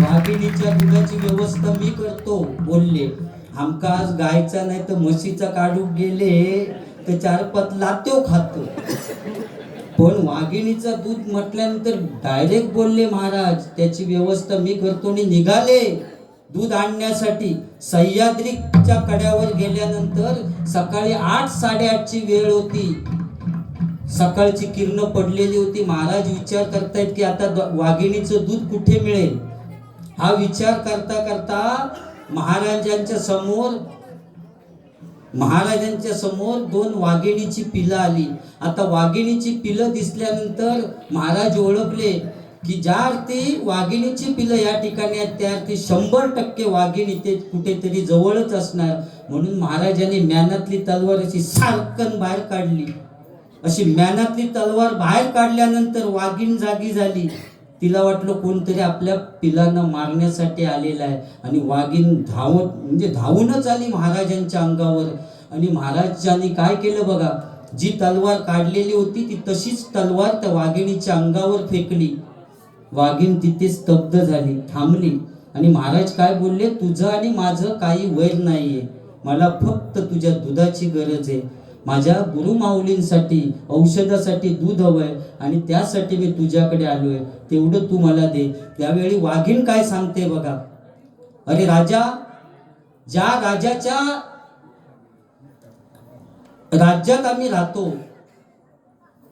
वाघिणीच्या दुधाची व्यवस्था मी करतो बोलले. आमका आज गायचा नाही तर म्हशीचा काढू गेले तर 4-5 लात्यो खातो, पण वाघिणीचा दूध म्हटल्यानंतर डायरेक्ट बोलले महाराज त्याची व्यवस्था मी करतो. आणि निघाले दूध आणण्यासाठी सह्याद्रीच्या कड्यावर गेल्यानंतर सकाळी 8:30ची वेळ होती. सकाळची किरण पडलेली होती. महाराज विचार करतायत की आता वाघिणीचं दूध कुठे मिळेल. हा विचार करता करता महाराजांच्या समोर 2 वाघिणीची पिलं आली. आता वाघिणीची पिलं दिसल्यानंतर महाराज ओळखले की ज्या अर्थी वाघिणीची पिलं या ठिकाणी आहेत त्या अर्थी 100% वाघीण इथे कुठेतरी जवळच असणार. म्हणून महाराजांनी म्यानातली तलवार अशी सारकन बाहेर काढली. अशी म्यानातली तलवार बाहेर काढल्यानंतर वाघीण जागी झाली. तिला वाटलं कोणतरी आपल्या पिलांना मारण्यासाठी आलेला आहे आणि वाघीण धावूनच आली महाराजांच्या अंगावर. आणि महाराजांनी काय केलं बघा, जी तलवार काढलेली होती ती तशीच तलवार त्या वाघिणीच्या अंगावर फेकली. वाघीण तिथे स्तब्ध झाली, थांबली. आणि महाराज काय बोलले, तुझं आणि माझं काही वैर नाहीये, मला फक्त तुझ्या दुधाची गरज आहे. माझ्या गुरुमाऊलींसाठी औषधासाठी दूध हवंय आणि त्यासाठी मी तुझ्याकडे आलोय, तेवढं तू मला दे. त्यावेळी वाघीण काय सांगते बघा, अरे राजा, ज्या राजाच्या राज्यात आम्ही राहतो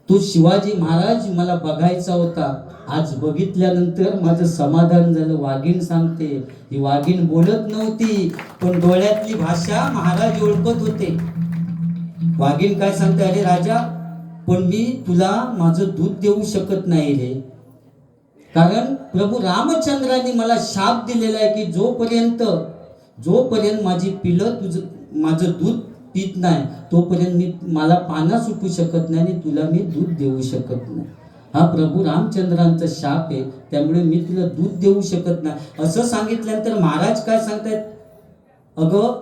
तो शिवाजी महाराज मला बघायचा होता. आज बघितल्यानंतर माझं समाधान झालं. वाघीण सांगते, ही वाघीण बोलत नव्हती पण डोळ्यातली भाषा महाराज ओळखत होते. वाघीण काय सांगते, अरे राजा, पण मी तुला माझं दूध देऊ शकत नाही रे, कारण प्रभू रामचंद्रांनी मला शाप दिलेला आहे की जोपर्यंत माझी पिलं माझं दूध पित नाही तोपर्यंत मला पाना सुटू शकत नाही आणि तुला मी दूध देऊ शकत नाही. हा प्रभू रामचंद्रांचा शाप आहे, त्यामुळे मी तुला दूध देऊ शकत नाही. असं सांगितल्यानंतर महाराज काय सांगतायत, अगं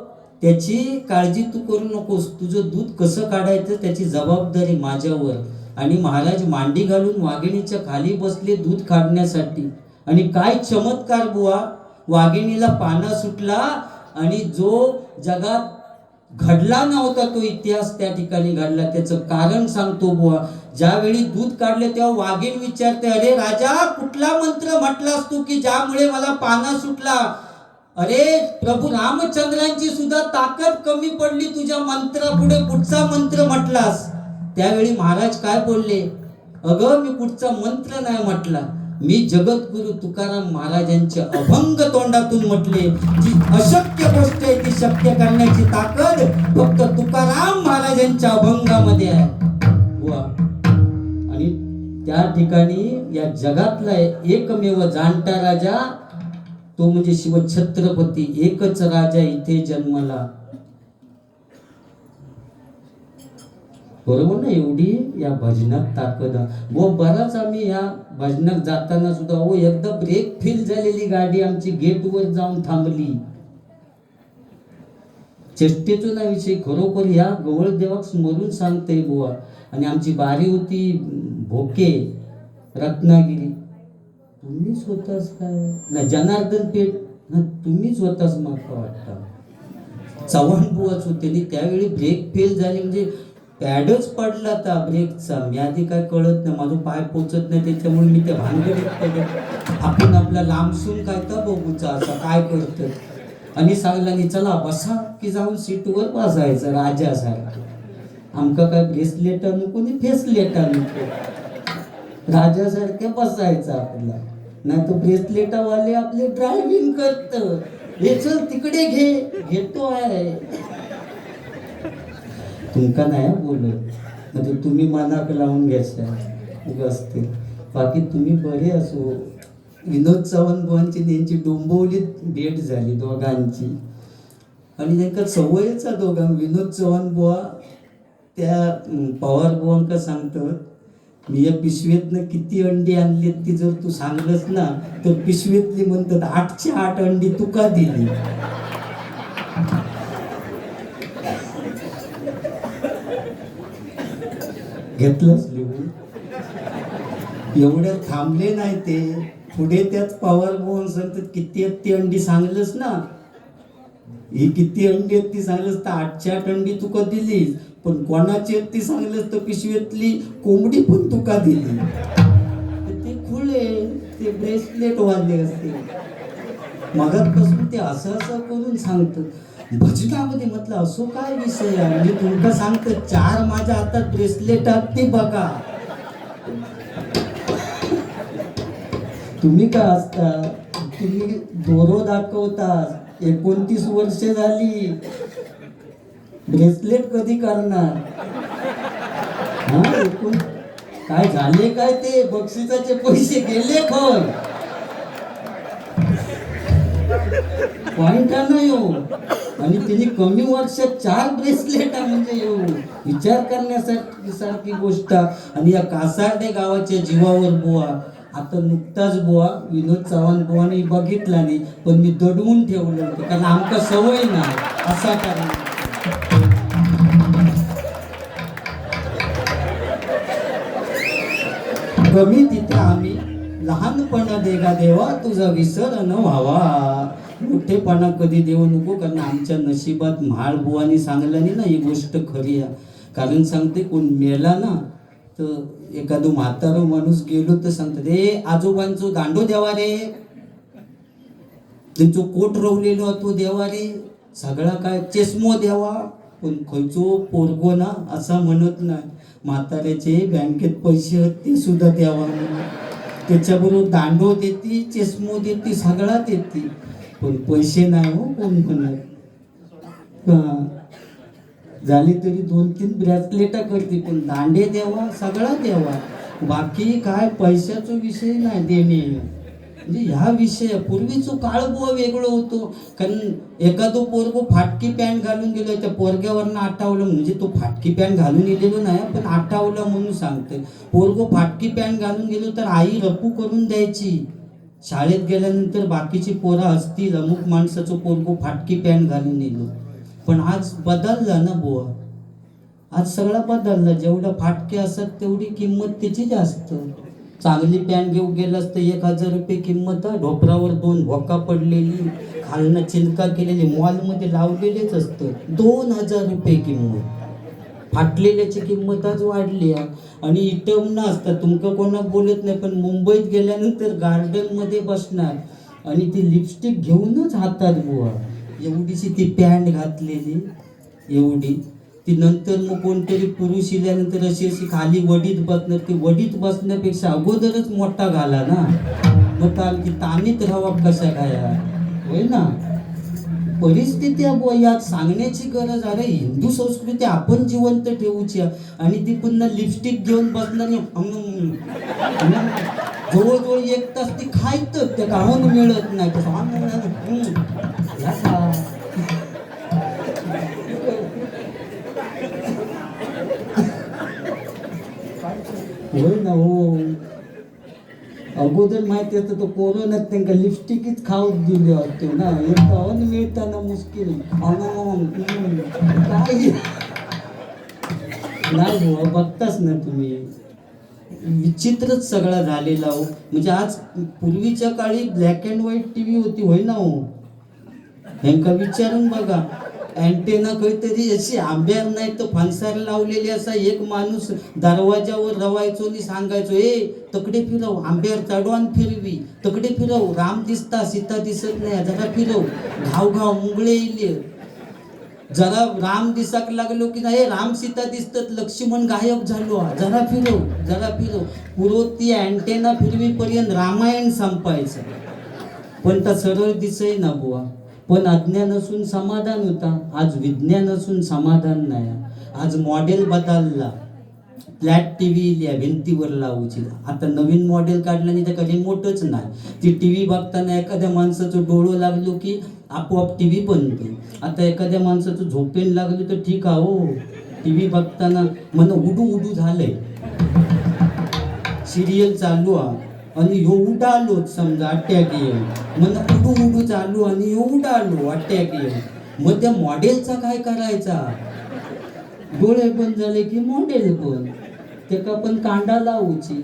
त्याची काळजी तू करू नकोस, तुझं दूध कसं काढायचं त्याची जबाबदारी माझ्यावर. आणि महाराज मांडी घालून वाघिणीच्या खाली बसले दूध काढण्यासाठी. आणि काय चमत्कार बुवा, वाघिणीला पाना सुटला आणि जो जगात घडला नव्हता तो इतिहास त्या ठिकाणी घडला. त्याचं कारण सांगतो बुवा, ज्यावेळी दूध काढले तेव्हा वाघीण विचारते, अरे राजा, कुठला मंत्र म्हटलास तू की ज्यामुळे मला पाना सुटला. अरे प्रभू रामचंद्रांची सुद्धा ताकद कमी पडली तुझ्या मंत्रापुढे, कुठचा मंत्र म्हटलास. त्यावेळी महाराज काय बोलले, अगं मी कुठचा मंत्र नाही म्हटला, मी जगद्गुरु तुकाराम महाराजांच्या अभंग तोंडातून म्हटले. जी अशक्य गोष्ट आहे ती शक्य करण्याची ताकद फक्त तुकाराम महाराजांच्या अभंगामध्ये आहे बुवा. आणि त्या ठिकाणी या जगातला एकमेव जाणता राजा तो म्हणजे शिवछत्रपती. एकच राजा इथे जन्मला. बरोबर ना, एवढी या भजनात ताकद. व बराच आम्ही या भजनात जाताना सुद्धा एकदा ब्रेक फेल झालेली गाडी आमची गेटवर जाऊन थांबली. चेष्टेचा ना विषय, खरोखर या गवळ देवाक स्मरून सांगते बुवा. आणि आमची बारी होती भोके रत्नागिरी. तुम्ही स्वतःच काय ना जनार्दन पेठ ना, तुम्ही स्वतःच माका वाटतं चव्हाण बुवाच होते. त्यावेळी ब्रेक फेल झाली म्हणजे पॅडच पडला था ब्रेकचा. मी आधी काय कळत नाही, माझं पाय पोचत नाही, त्याच्यामुळे मी त्या भानगडीत पडत. आपण आपला लांबसून काय तर बघूचा असं काय करतं. आणि सांगला चला बसा की जाऊन सीटवर बसायचं राजासारखं. आमका काय ब्रेसलेट नको आणि फेसलेट नको, राजासारखे बसायचं आपला. नाही तो ब्रेसलेटावाले आपले ड्रायव्हिंग करत, हे चल तिकडे घेतो आहे. तुमका नाही बोलत, म्हणजे तुम्ही मनाक लावून घ्यायचा असते. बाकी तुम्ही बरे असो. विनोद चव्हाण बुवांची त्यांची डोंबिवलीत भेट झाली दोघांची. आणि त्यांना सवयचा दोघां. विनोद चव्हाण बुवा त्या पवार बुवांका सांगतात, मी या पिशवीतनं किती अंडी आणली ती जर तू सांगलंस ना तर पिशवीतली म्हणतात 8च्या 8 अंडी तुका दिली. घेतलंच लिहून. एवढ्या थांबले नाही ते, पुढे त्याच पवार बुवा सांगतात किती आहेत ती अंडी सांगलंस ना, ही किती अंडी आहेत ती सांगलंस तर 8च्या 8 अंडी तुका दिलीस, पण कोणाची आहेत ती सांगलंस तर पिशवीतली कोंबडी पण तुका दिली. ते खुळे, ते ब्रेसलेट वाले असते. मगापासून ते असं असं करून सांगतं भजनामध्ये म्हटलं असो काय विषय आहे मी तुमका सांगतो 4 माझ्या हातात ब्रेसलेट आहात ते बघा. तुम्ही काय असता तुम्ही दोरो दाखवता 29 वर्ष झाली ब्रेसलेट कधी करणार हा काय झाले काय ते बक्षिसाचे पैसे गेले पण पॉइंट ना येऊ आणि तिने कमी वर्षात 4 ब्रेसलेट म्हणजे येऊ विचार करण्यासाठी सारखी गोष्ट. आणि या कासार्डे गावाच्या जीवावर बुवा आता नुकताच बुवा विनोद चव्हाण बुवानी बघितला नाही पण मी दडवून ठेवलं होतं कारण आमका सवय नाही असा कारण. कमी तिथे आम्ही लहानपणा देगा देवा तुझा विसर न व्हावा मोठेपणा कधी देऊ नको कारण आमच्या नशिबात म्हाळ बुवानी सांगलं नाही ना ही गोष्ट खरी आहे. कारण सांगते कोण मेला ना तर एखादं म्हातारं माणूस गेलो तर सांगतात रे आजोबांचो दांडो देवा रे त्यांचो कोट रवलेलो तो देवा रे सगळा काय चेस्मो देवा पण खयचो पोरगो ना असा म्हणत नाही म्हाताऱ्याचे बँकेत पैसे आहेत ते सुद्धा द्यावा त्याच्याबरोबर दांडो देते चेस्मो देते सगळा देते पण पैसे नाही हो कोण म्हणत. झाली तरी 2-3 ब्रेसलेटा करते पण दांडे द्यावा सगळा द्यावा बाकी काय पैशाचा विषय नाही देणे म्हणजे ह्या विषय पूर्वीचं काळ बुवा वेगळं होतो. कारण एखादो पोरगो फाटकी पॅन्ट घालून गेलो त्या पोरग्यावरनं आठावलं म्हणजे तो फाटकी पॅन्ट घालून गेलेलो नाही पण आठावला म्हणून सांगते. पोरगो फाटकी पॅन्ट घालून गेलो तर आई रपू करून द्यायची. शाळेत गेल्यानंतर बाकीची पोरं असतील अमुक माणसाचं पोरगो फाटकी पॅन्ट घालून गेलो पण आज बदलला ना बुवा आज सगळा बदलला. जेवढ्या फाटके असतात तेवढी किंमत त्याची जास्त. चांगली पॅन्ट घेऊन गेलास तर 1000 रुपये किंमत आहे ढोपरावर 2 भोका पडलेली खालनं चिलका केलेली मॉलमध्ये लावलेलेच असतं 2000 रुपये किंमत. फाटलेल्याची किंमत आज वाढली आहे. आणि इटम ना असतात तुमका कोणा बोलत नाही पण मुंबईत गेल्यानंतर गार्डनमध्ये बसणार आणि ती लिपस्टिक घेऊनच हातात बुवा एवढीशी ती पॅन्ट घातलेली एवढी ती नंतर मग कोणतरी पुरुष इल्यानंतर अशी अशी खाली वडीत बसणार ती वडीत बसण्यापेक्षा अगोदरच मोठा घाला ना मग काल ती ताणीत राहावा कशा खाया होय ना. परिस्थिती यात सांगण्याची गरज अरे हिंदू संस्कृती आपण जिवंत ठेवूची आणि ती पुन्हा लिपस्टिक घेऊन बसणार जवळजवळ 1 तास ती खायचं त्या खाऊन मिळत नाही होय ना हो. अगोदर माहिती असतं तो कोरोनात त्यांना लिपस्टिकच खाऊन दिले होते ना खाऊन मिळताना मुश्किल काय नाही हो बघताच ना तुम्ही विचित्रच सगळा झालेला हो. म्हणजे आज पूर्वीच्या काळी black and white T V होती होय ना हो ह्यांका विचारून बघा अँटेना काहीतरी अशी आंब्यार नाही तर फणसार लावलेली असा एक माणूस दरवाजावर रवायचो आणि सांगायचो ए तकडे फिरव आंब्यार चढवान फिरवी तकडे फिरव राम दिसता सीता दिसत नाही जरा फिरव घाव घाव मुंगळे येईल जरा राम दिसाक लागलो की नाही राम सीता दिसतात लक्ष्मण गायब झालो जरा फिरव पुरो ती अँटेना फिरवीपर्यंत रामायण संपायचं पण त्या सरळ दिसय ना बुवा. पण अज्ञान असून समाधान होता आज विज्ञान असून समाधान नाही. आज मॉडेल बदलला फ्लॅट टी व्ही इल्या भिंतीवर लावूची आता नवीन मॉडेल काढलं नाही तर रिमोटच नाही. ती टी व्ही बघताना एखाद्या माणसाचं डोळं लागलो की आपोआप टी व्ही बनतो. आता एखाद्या माणसाचं झोपेन लागलं तर ठीक आहे हो टी व्ही बघताना मन उडू झालंय सिरियल चालू आहे आणि ह्यो उडालोच समजा अटॅक येईल मन उडू चालू आणि ह्यो उडालो अटॅक येईल मग त्या मॉडेलचा काय करायचा. डोळे बंद झाले की मॉडेल पण त्याका पण कांदा लावूची.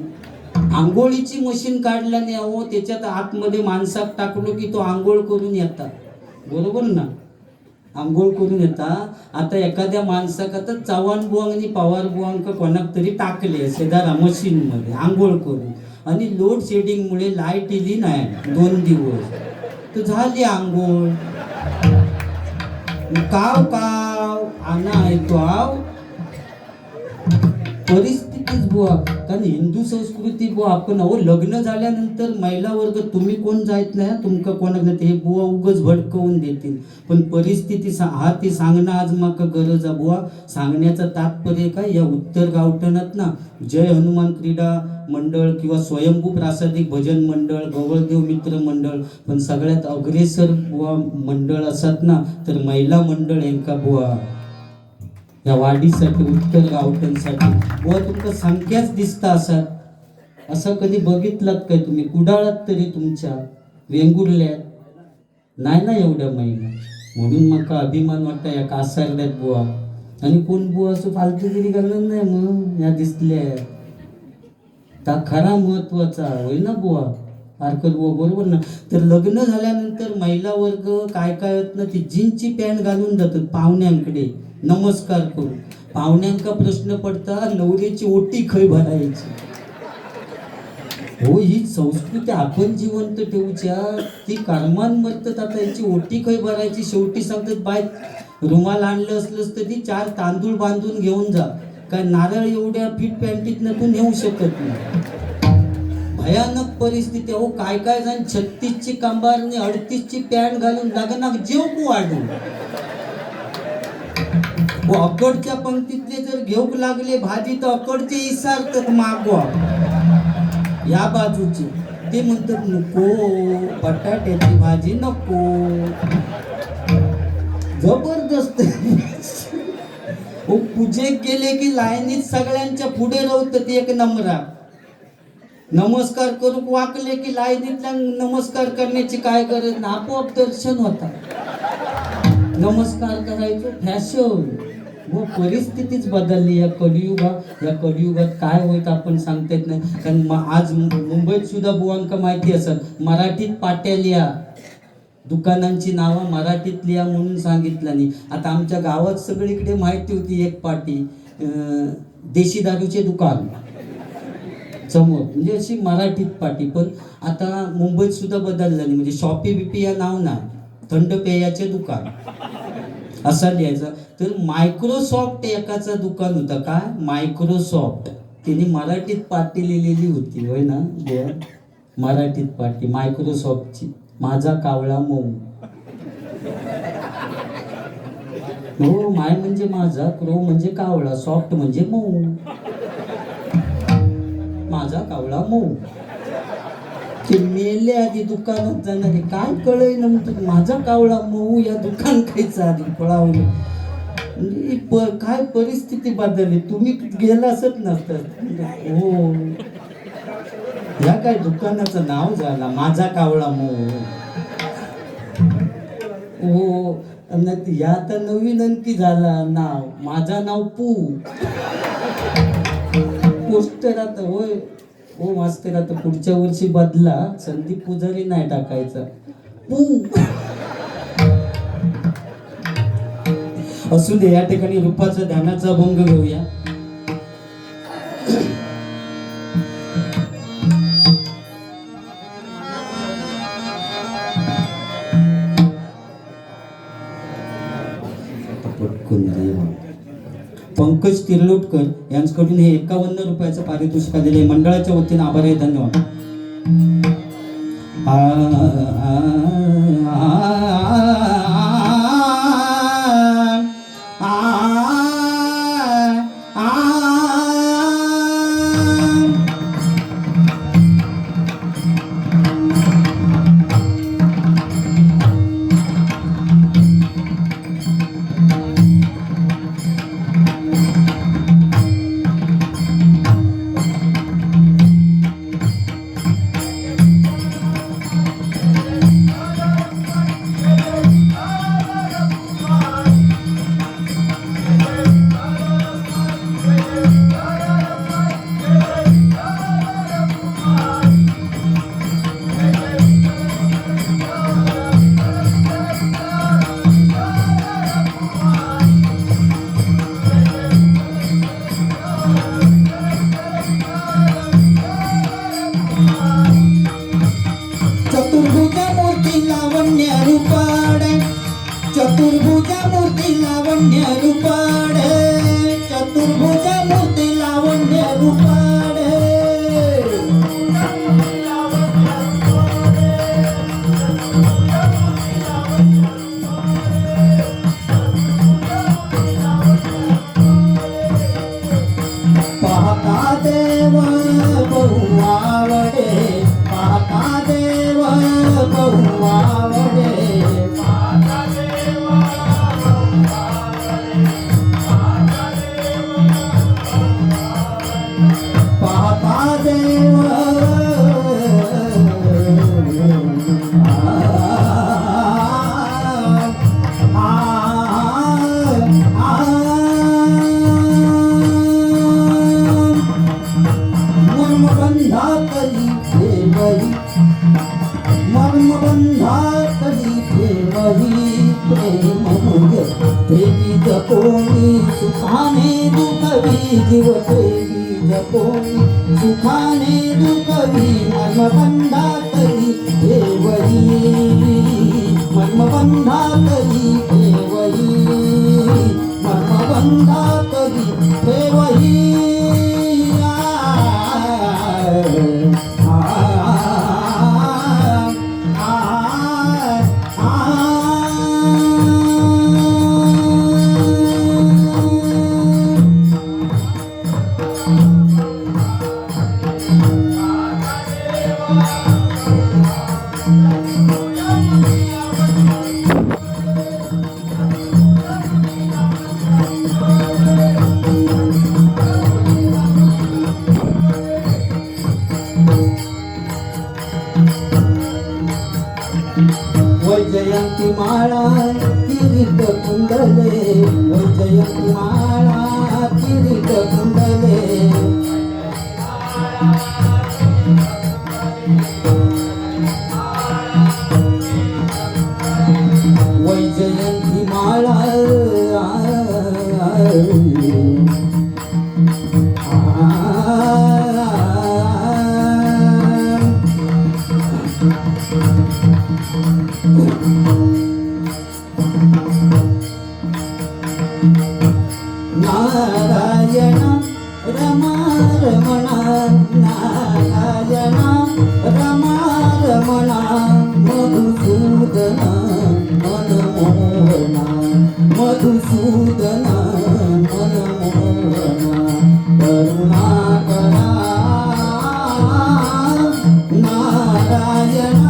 आंघोळीची मशीन काढला नाही अहो त्याच्यात आतमध्ये माणसात टाकलो की तो आंघोळ करून येतात बरोबर ना आंघोळ करून येतात. आता एखाद्या माणसाक आता चव्हाण बुवांग आणि पवार बुवांक कोणाक तरी टाकले शेजारा मशीनमध्ये आंघोळ करून आणि लोड शेडिंगमुळे लाईट इली नाही 2 दिवस तर झाली आंघोळ. काव काव आणा ऐकतो आव. परिस्थितीच बुवा, कारण हिंदू संस्कृती बुवा आपण लग्न झाल्यानंतर महिला वर्ग तुम्ही कोण जायत नाही, तुमका कोणाक नाही, हे बुवा उगच भडकवून देतील. पण परिस्थिती हा ती सांगणं आज माका गरज आहे बुवा. सांगण्याचं तात्पर्य काय, या उत्तर गावठणात ना जय हनुमान क्रीडा मंडळ किंवा स्वयंभू प्रासादिक भजन मंडळ, गवळदेव मित्र मंडळ, पण सगळ्यात अग्रेसर बुवा मंडळ असतात ना तर महिला मंडळ यांका बुवा या वाढीसाठी, उत्तर गावठणसाठी बुवा तुमका संख्याच दिसता असतात. असं कधी बघितलात काय तुम्ही? कुडाळात तरी तुमच्या वेंगुर्ल्यात नाही ना एवढ्या महिला. म्हणून मका अभिमान वाटतं या कासारड्यात बुवा. आणि कोण बुवा असं फालतूगिरी करणार नाही मग या दिसल्या ता खरा महत्वाचा होय ना बुवा. फारकर बुवा बरोबर ना. तर लग्न झाल्यानंतर महिला वर्ग काय काय होत ना, ती जीन्सची पॅन्ट घालून जातात पाहुण्यांकडे नमस्कार करून. पाहुण्यांका प्रश्न पडता नवऱ्याची ओटी खय भरायची. हो, ही संस्कृती आपण जिवंत ठेवूच्या, ती कर्मान मरतात. आता याची ओटी खय भरायची, शेवटी सांगतात बाय रुमाल आणलं असलंच तर ती 4 तांदूळ बांधून घेऊन जा. काय नारळ एवढ्या फिट पॅन्टीत तू नेऊ शकत नाही. भयानक परिस्थिती. अहो काय काय जण 36ची कंबारने 38ची पॅन्ट घालून लग्नाक जेव वाढू. अकडच्या पंक्तीतले जर घेऊक लागले भाजी तर अकडचे इसारतात मागवा या बाजूचे. ते म्हणतात नको बटाट्याची भाजी नको. जबरदस्त. पूजेक गेले की लाईनीत सगळ्यांच्या पुढे राहतात एक नम्रा. नमस्कार करू वाकले की लाईनीतल्या नमस्कार करण्याची काय गरज ना, आपोआप दर्शन होता. नमस्कार करायचो फॅशन. व परिस्थितीच बदलली या कलियुगात काय होईल आपण सांगता येत नाही. कारण आज मुंबईत सुद्धा बुवांका माहिती असत, मराठीत पाट्या लिहा, दुकानांची नावं मराठीत लिहा म्हणून सांगितलं नाही. आता आमच्या गावात सगळीकडे माहिती होती एक पाटी, देशी दारूचे दुकान समोर, म्हणजे अशी मराठीत पाटी. पण आता मुंबईत सुद्धा बदललं नाही, म्हणजे शॉपी बिपी या नाव ना, थंड पेयाचे दुकान असा लिहायचा. तर मायक्रोसॉफ्ट एकाचं दुकान होतं. काय मायक्रोसॉफ्ट, त्यांनी मराठीत पाटी लिहिलेली होती होय ना. मराठीत पाटी मायक्रोसॉफ्टची. माझा कावळा मऊ. हो, माय म्हणजे माझा, क्रो म्हणजे कावळा, सॉफ्ट म्हणजे मऊ. माझा कावळा मऊ. ते मेले आधी दुकानात जाणारे काय कळय ना, म्हणतो माझा कावळा मऊ या दुकान खायचं आधी पळावलं. म्हणजे काय परिस्थिती बदलली. तुम्ही गेला असत नसतात. हो, या काय दुकानाचं नाव झाला माझा कावळा मऊ. हो, या आता नवीन अंकी झाला नाव, माझा नाव पू. पोस्टर आता होय. हो मास्तर, आता पुढच्या वर्षी बदला, संदीप पुजारी नाही टाकायचा, पू. असू दे, या ठिकाणी रूपाचा ध्यानाचा भंग घेऊया. पंकज तिरलोटकर यांच्याकडून हे 51 रुपयाचं पारितोषिक आलेले आहे. मंडळाच्या वतीने आभार आहे, धन्यवाद. रूपाडे चतुर्भुजा मूर्ती लावण्य रूपाडे चतुर्भुजा मूर्ती लावण्य रूपाडे पाहता देव बहु आवडे पाहता देव बहु आवडे पाहता देव मर्मबंधा कधी ठेवही मर्मबंधा कधी ठेवही प्रेम मुझ देवी जपोनी सुखाने दुखवी जीव देवी जपोनी सुखाने दुखवी मर्मबंधा कधी ठेवही मर्मबंधा कधी ठेवही मर्मबंधा कधी ठेवही वैजयंती माळा किरीट कुंडले वैजयंती माळा किरीट कुंडले वैजयंती माळा नारायण रमा रमणा नारायण रमा रमणा मधुसूदना मनमोहना मधुसूदना मनमोहना करुणाकरा नारायण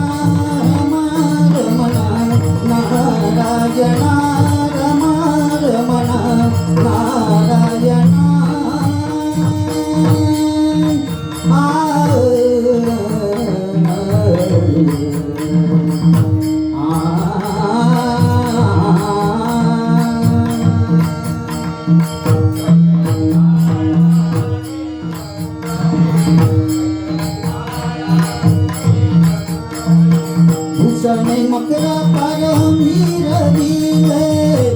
रमा रमणा नारायण रमा रमणा नारायण भूषणे मकरा कर मीरविले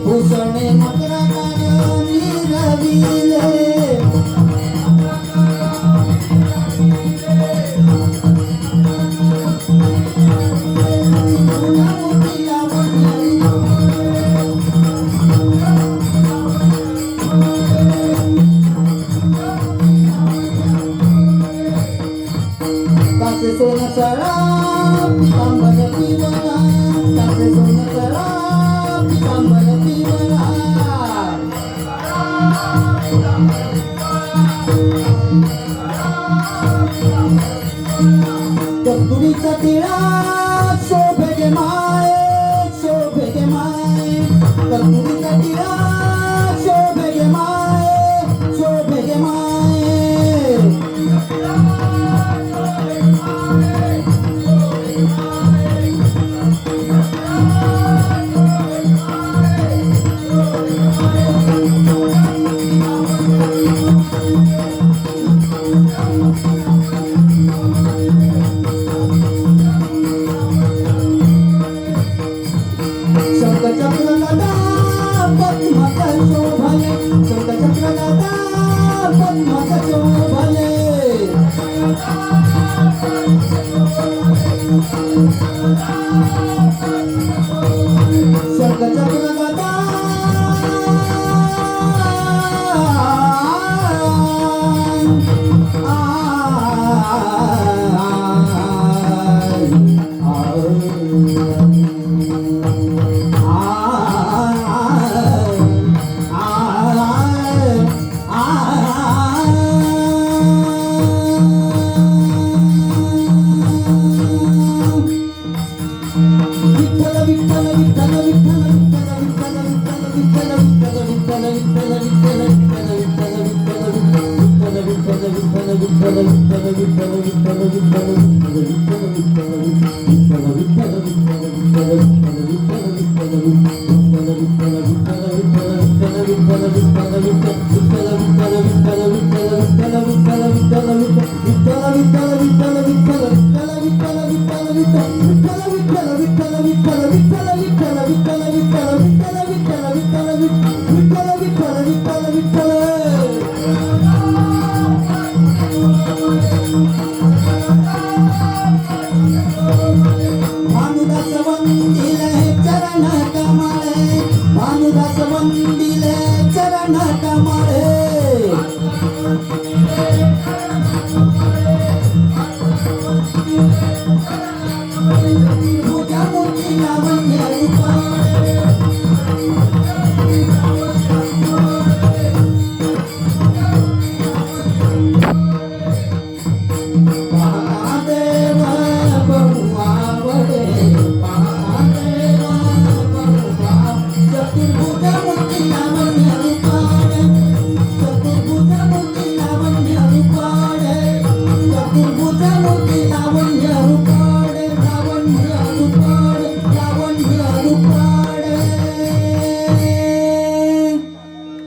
भूषणे मकरा कर मीरविले कासे सोन चढा पितांबर पिवळा कासे सोन चढा पितांबर पिवळा कस्तुरीचा टिळा शोभे गे माय शोभे गे माय कस्तुरीचा टिळा शोभे गे माय शोभे गे माय भानुदास वंदिले चरण कमळे भानुदास वंदिले चरण कमळे तुझ्या मूर्ती लावण्य रूपाने महादेव बहु आवडे महादेव बहु चतुर्भुज मूर्ती लावण्य रूपाने चतुर्भुज मूर्ती लावण्य रूपाने चतुर्भुज मूर्ती लावण्य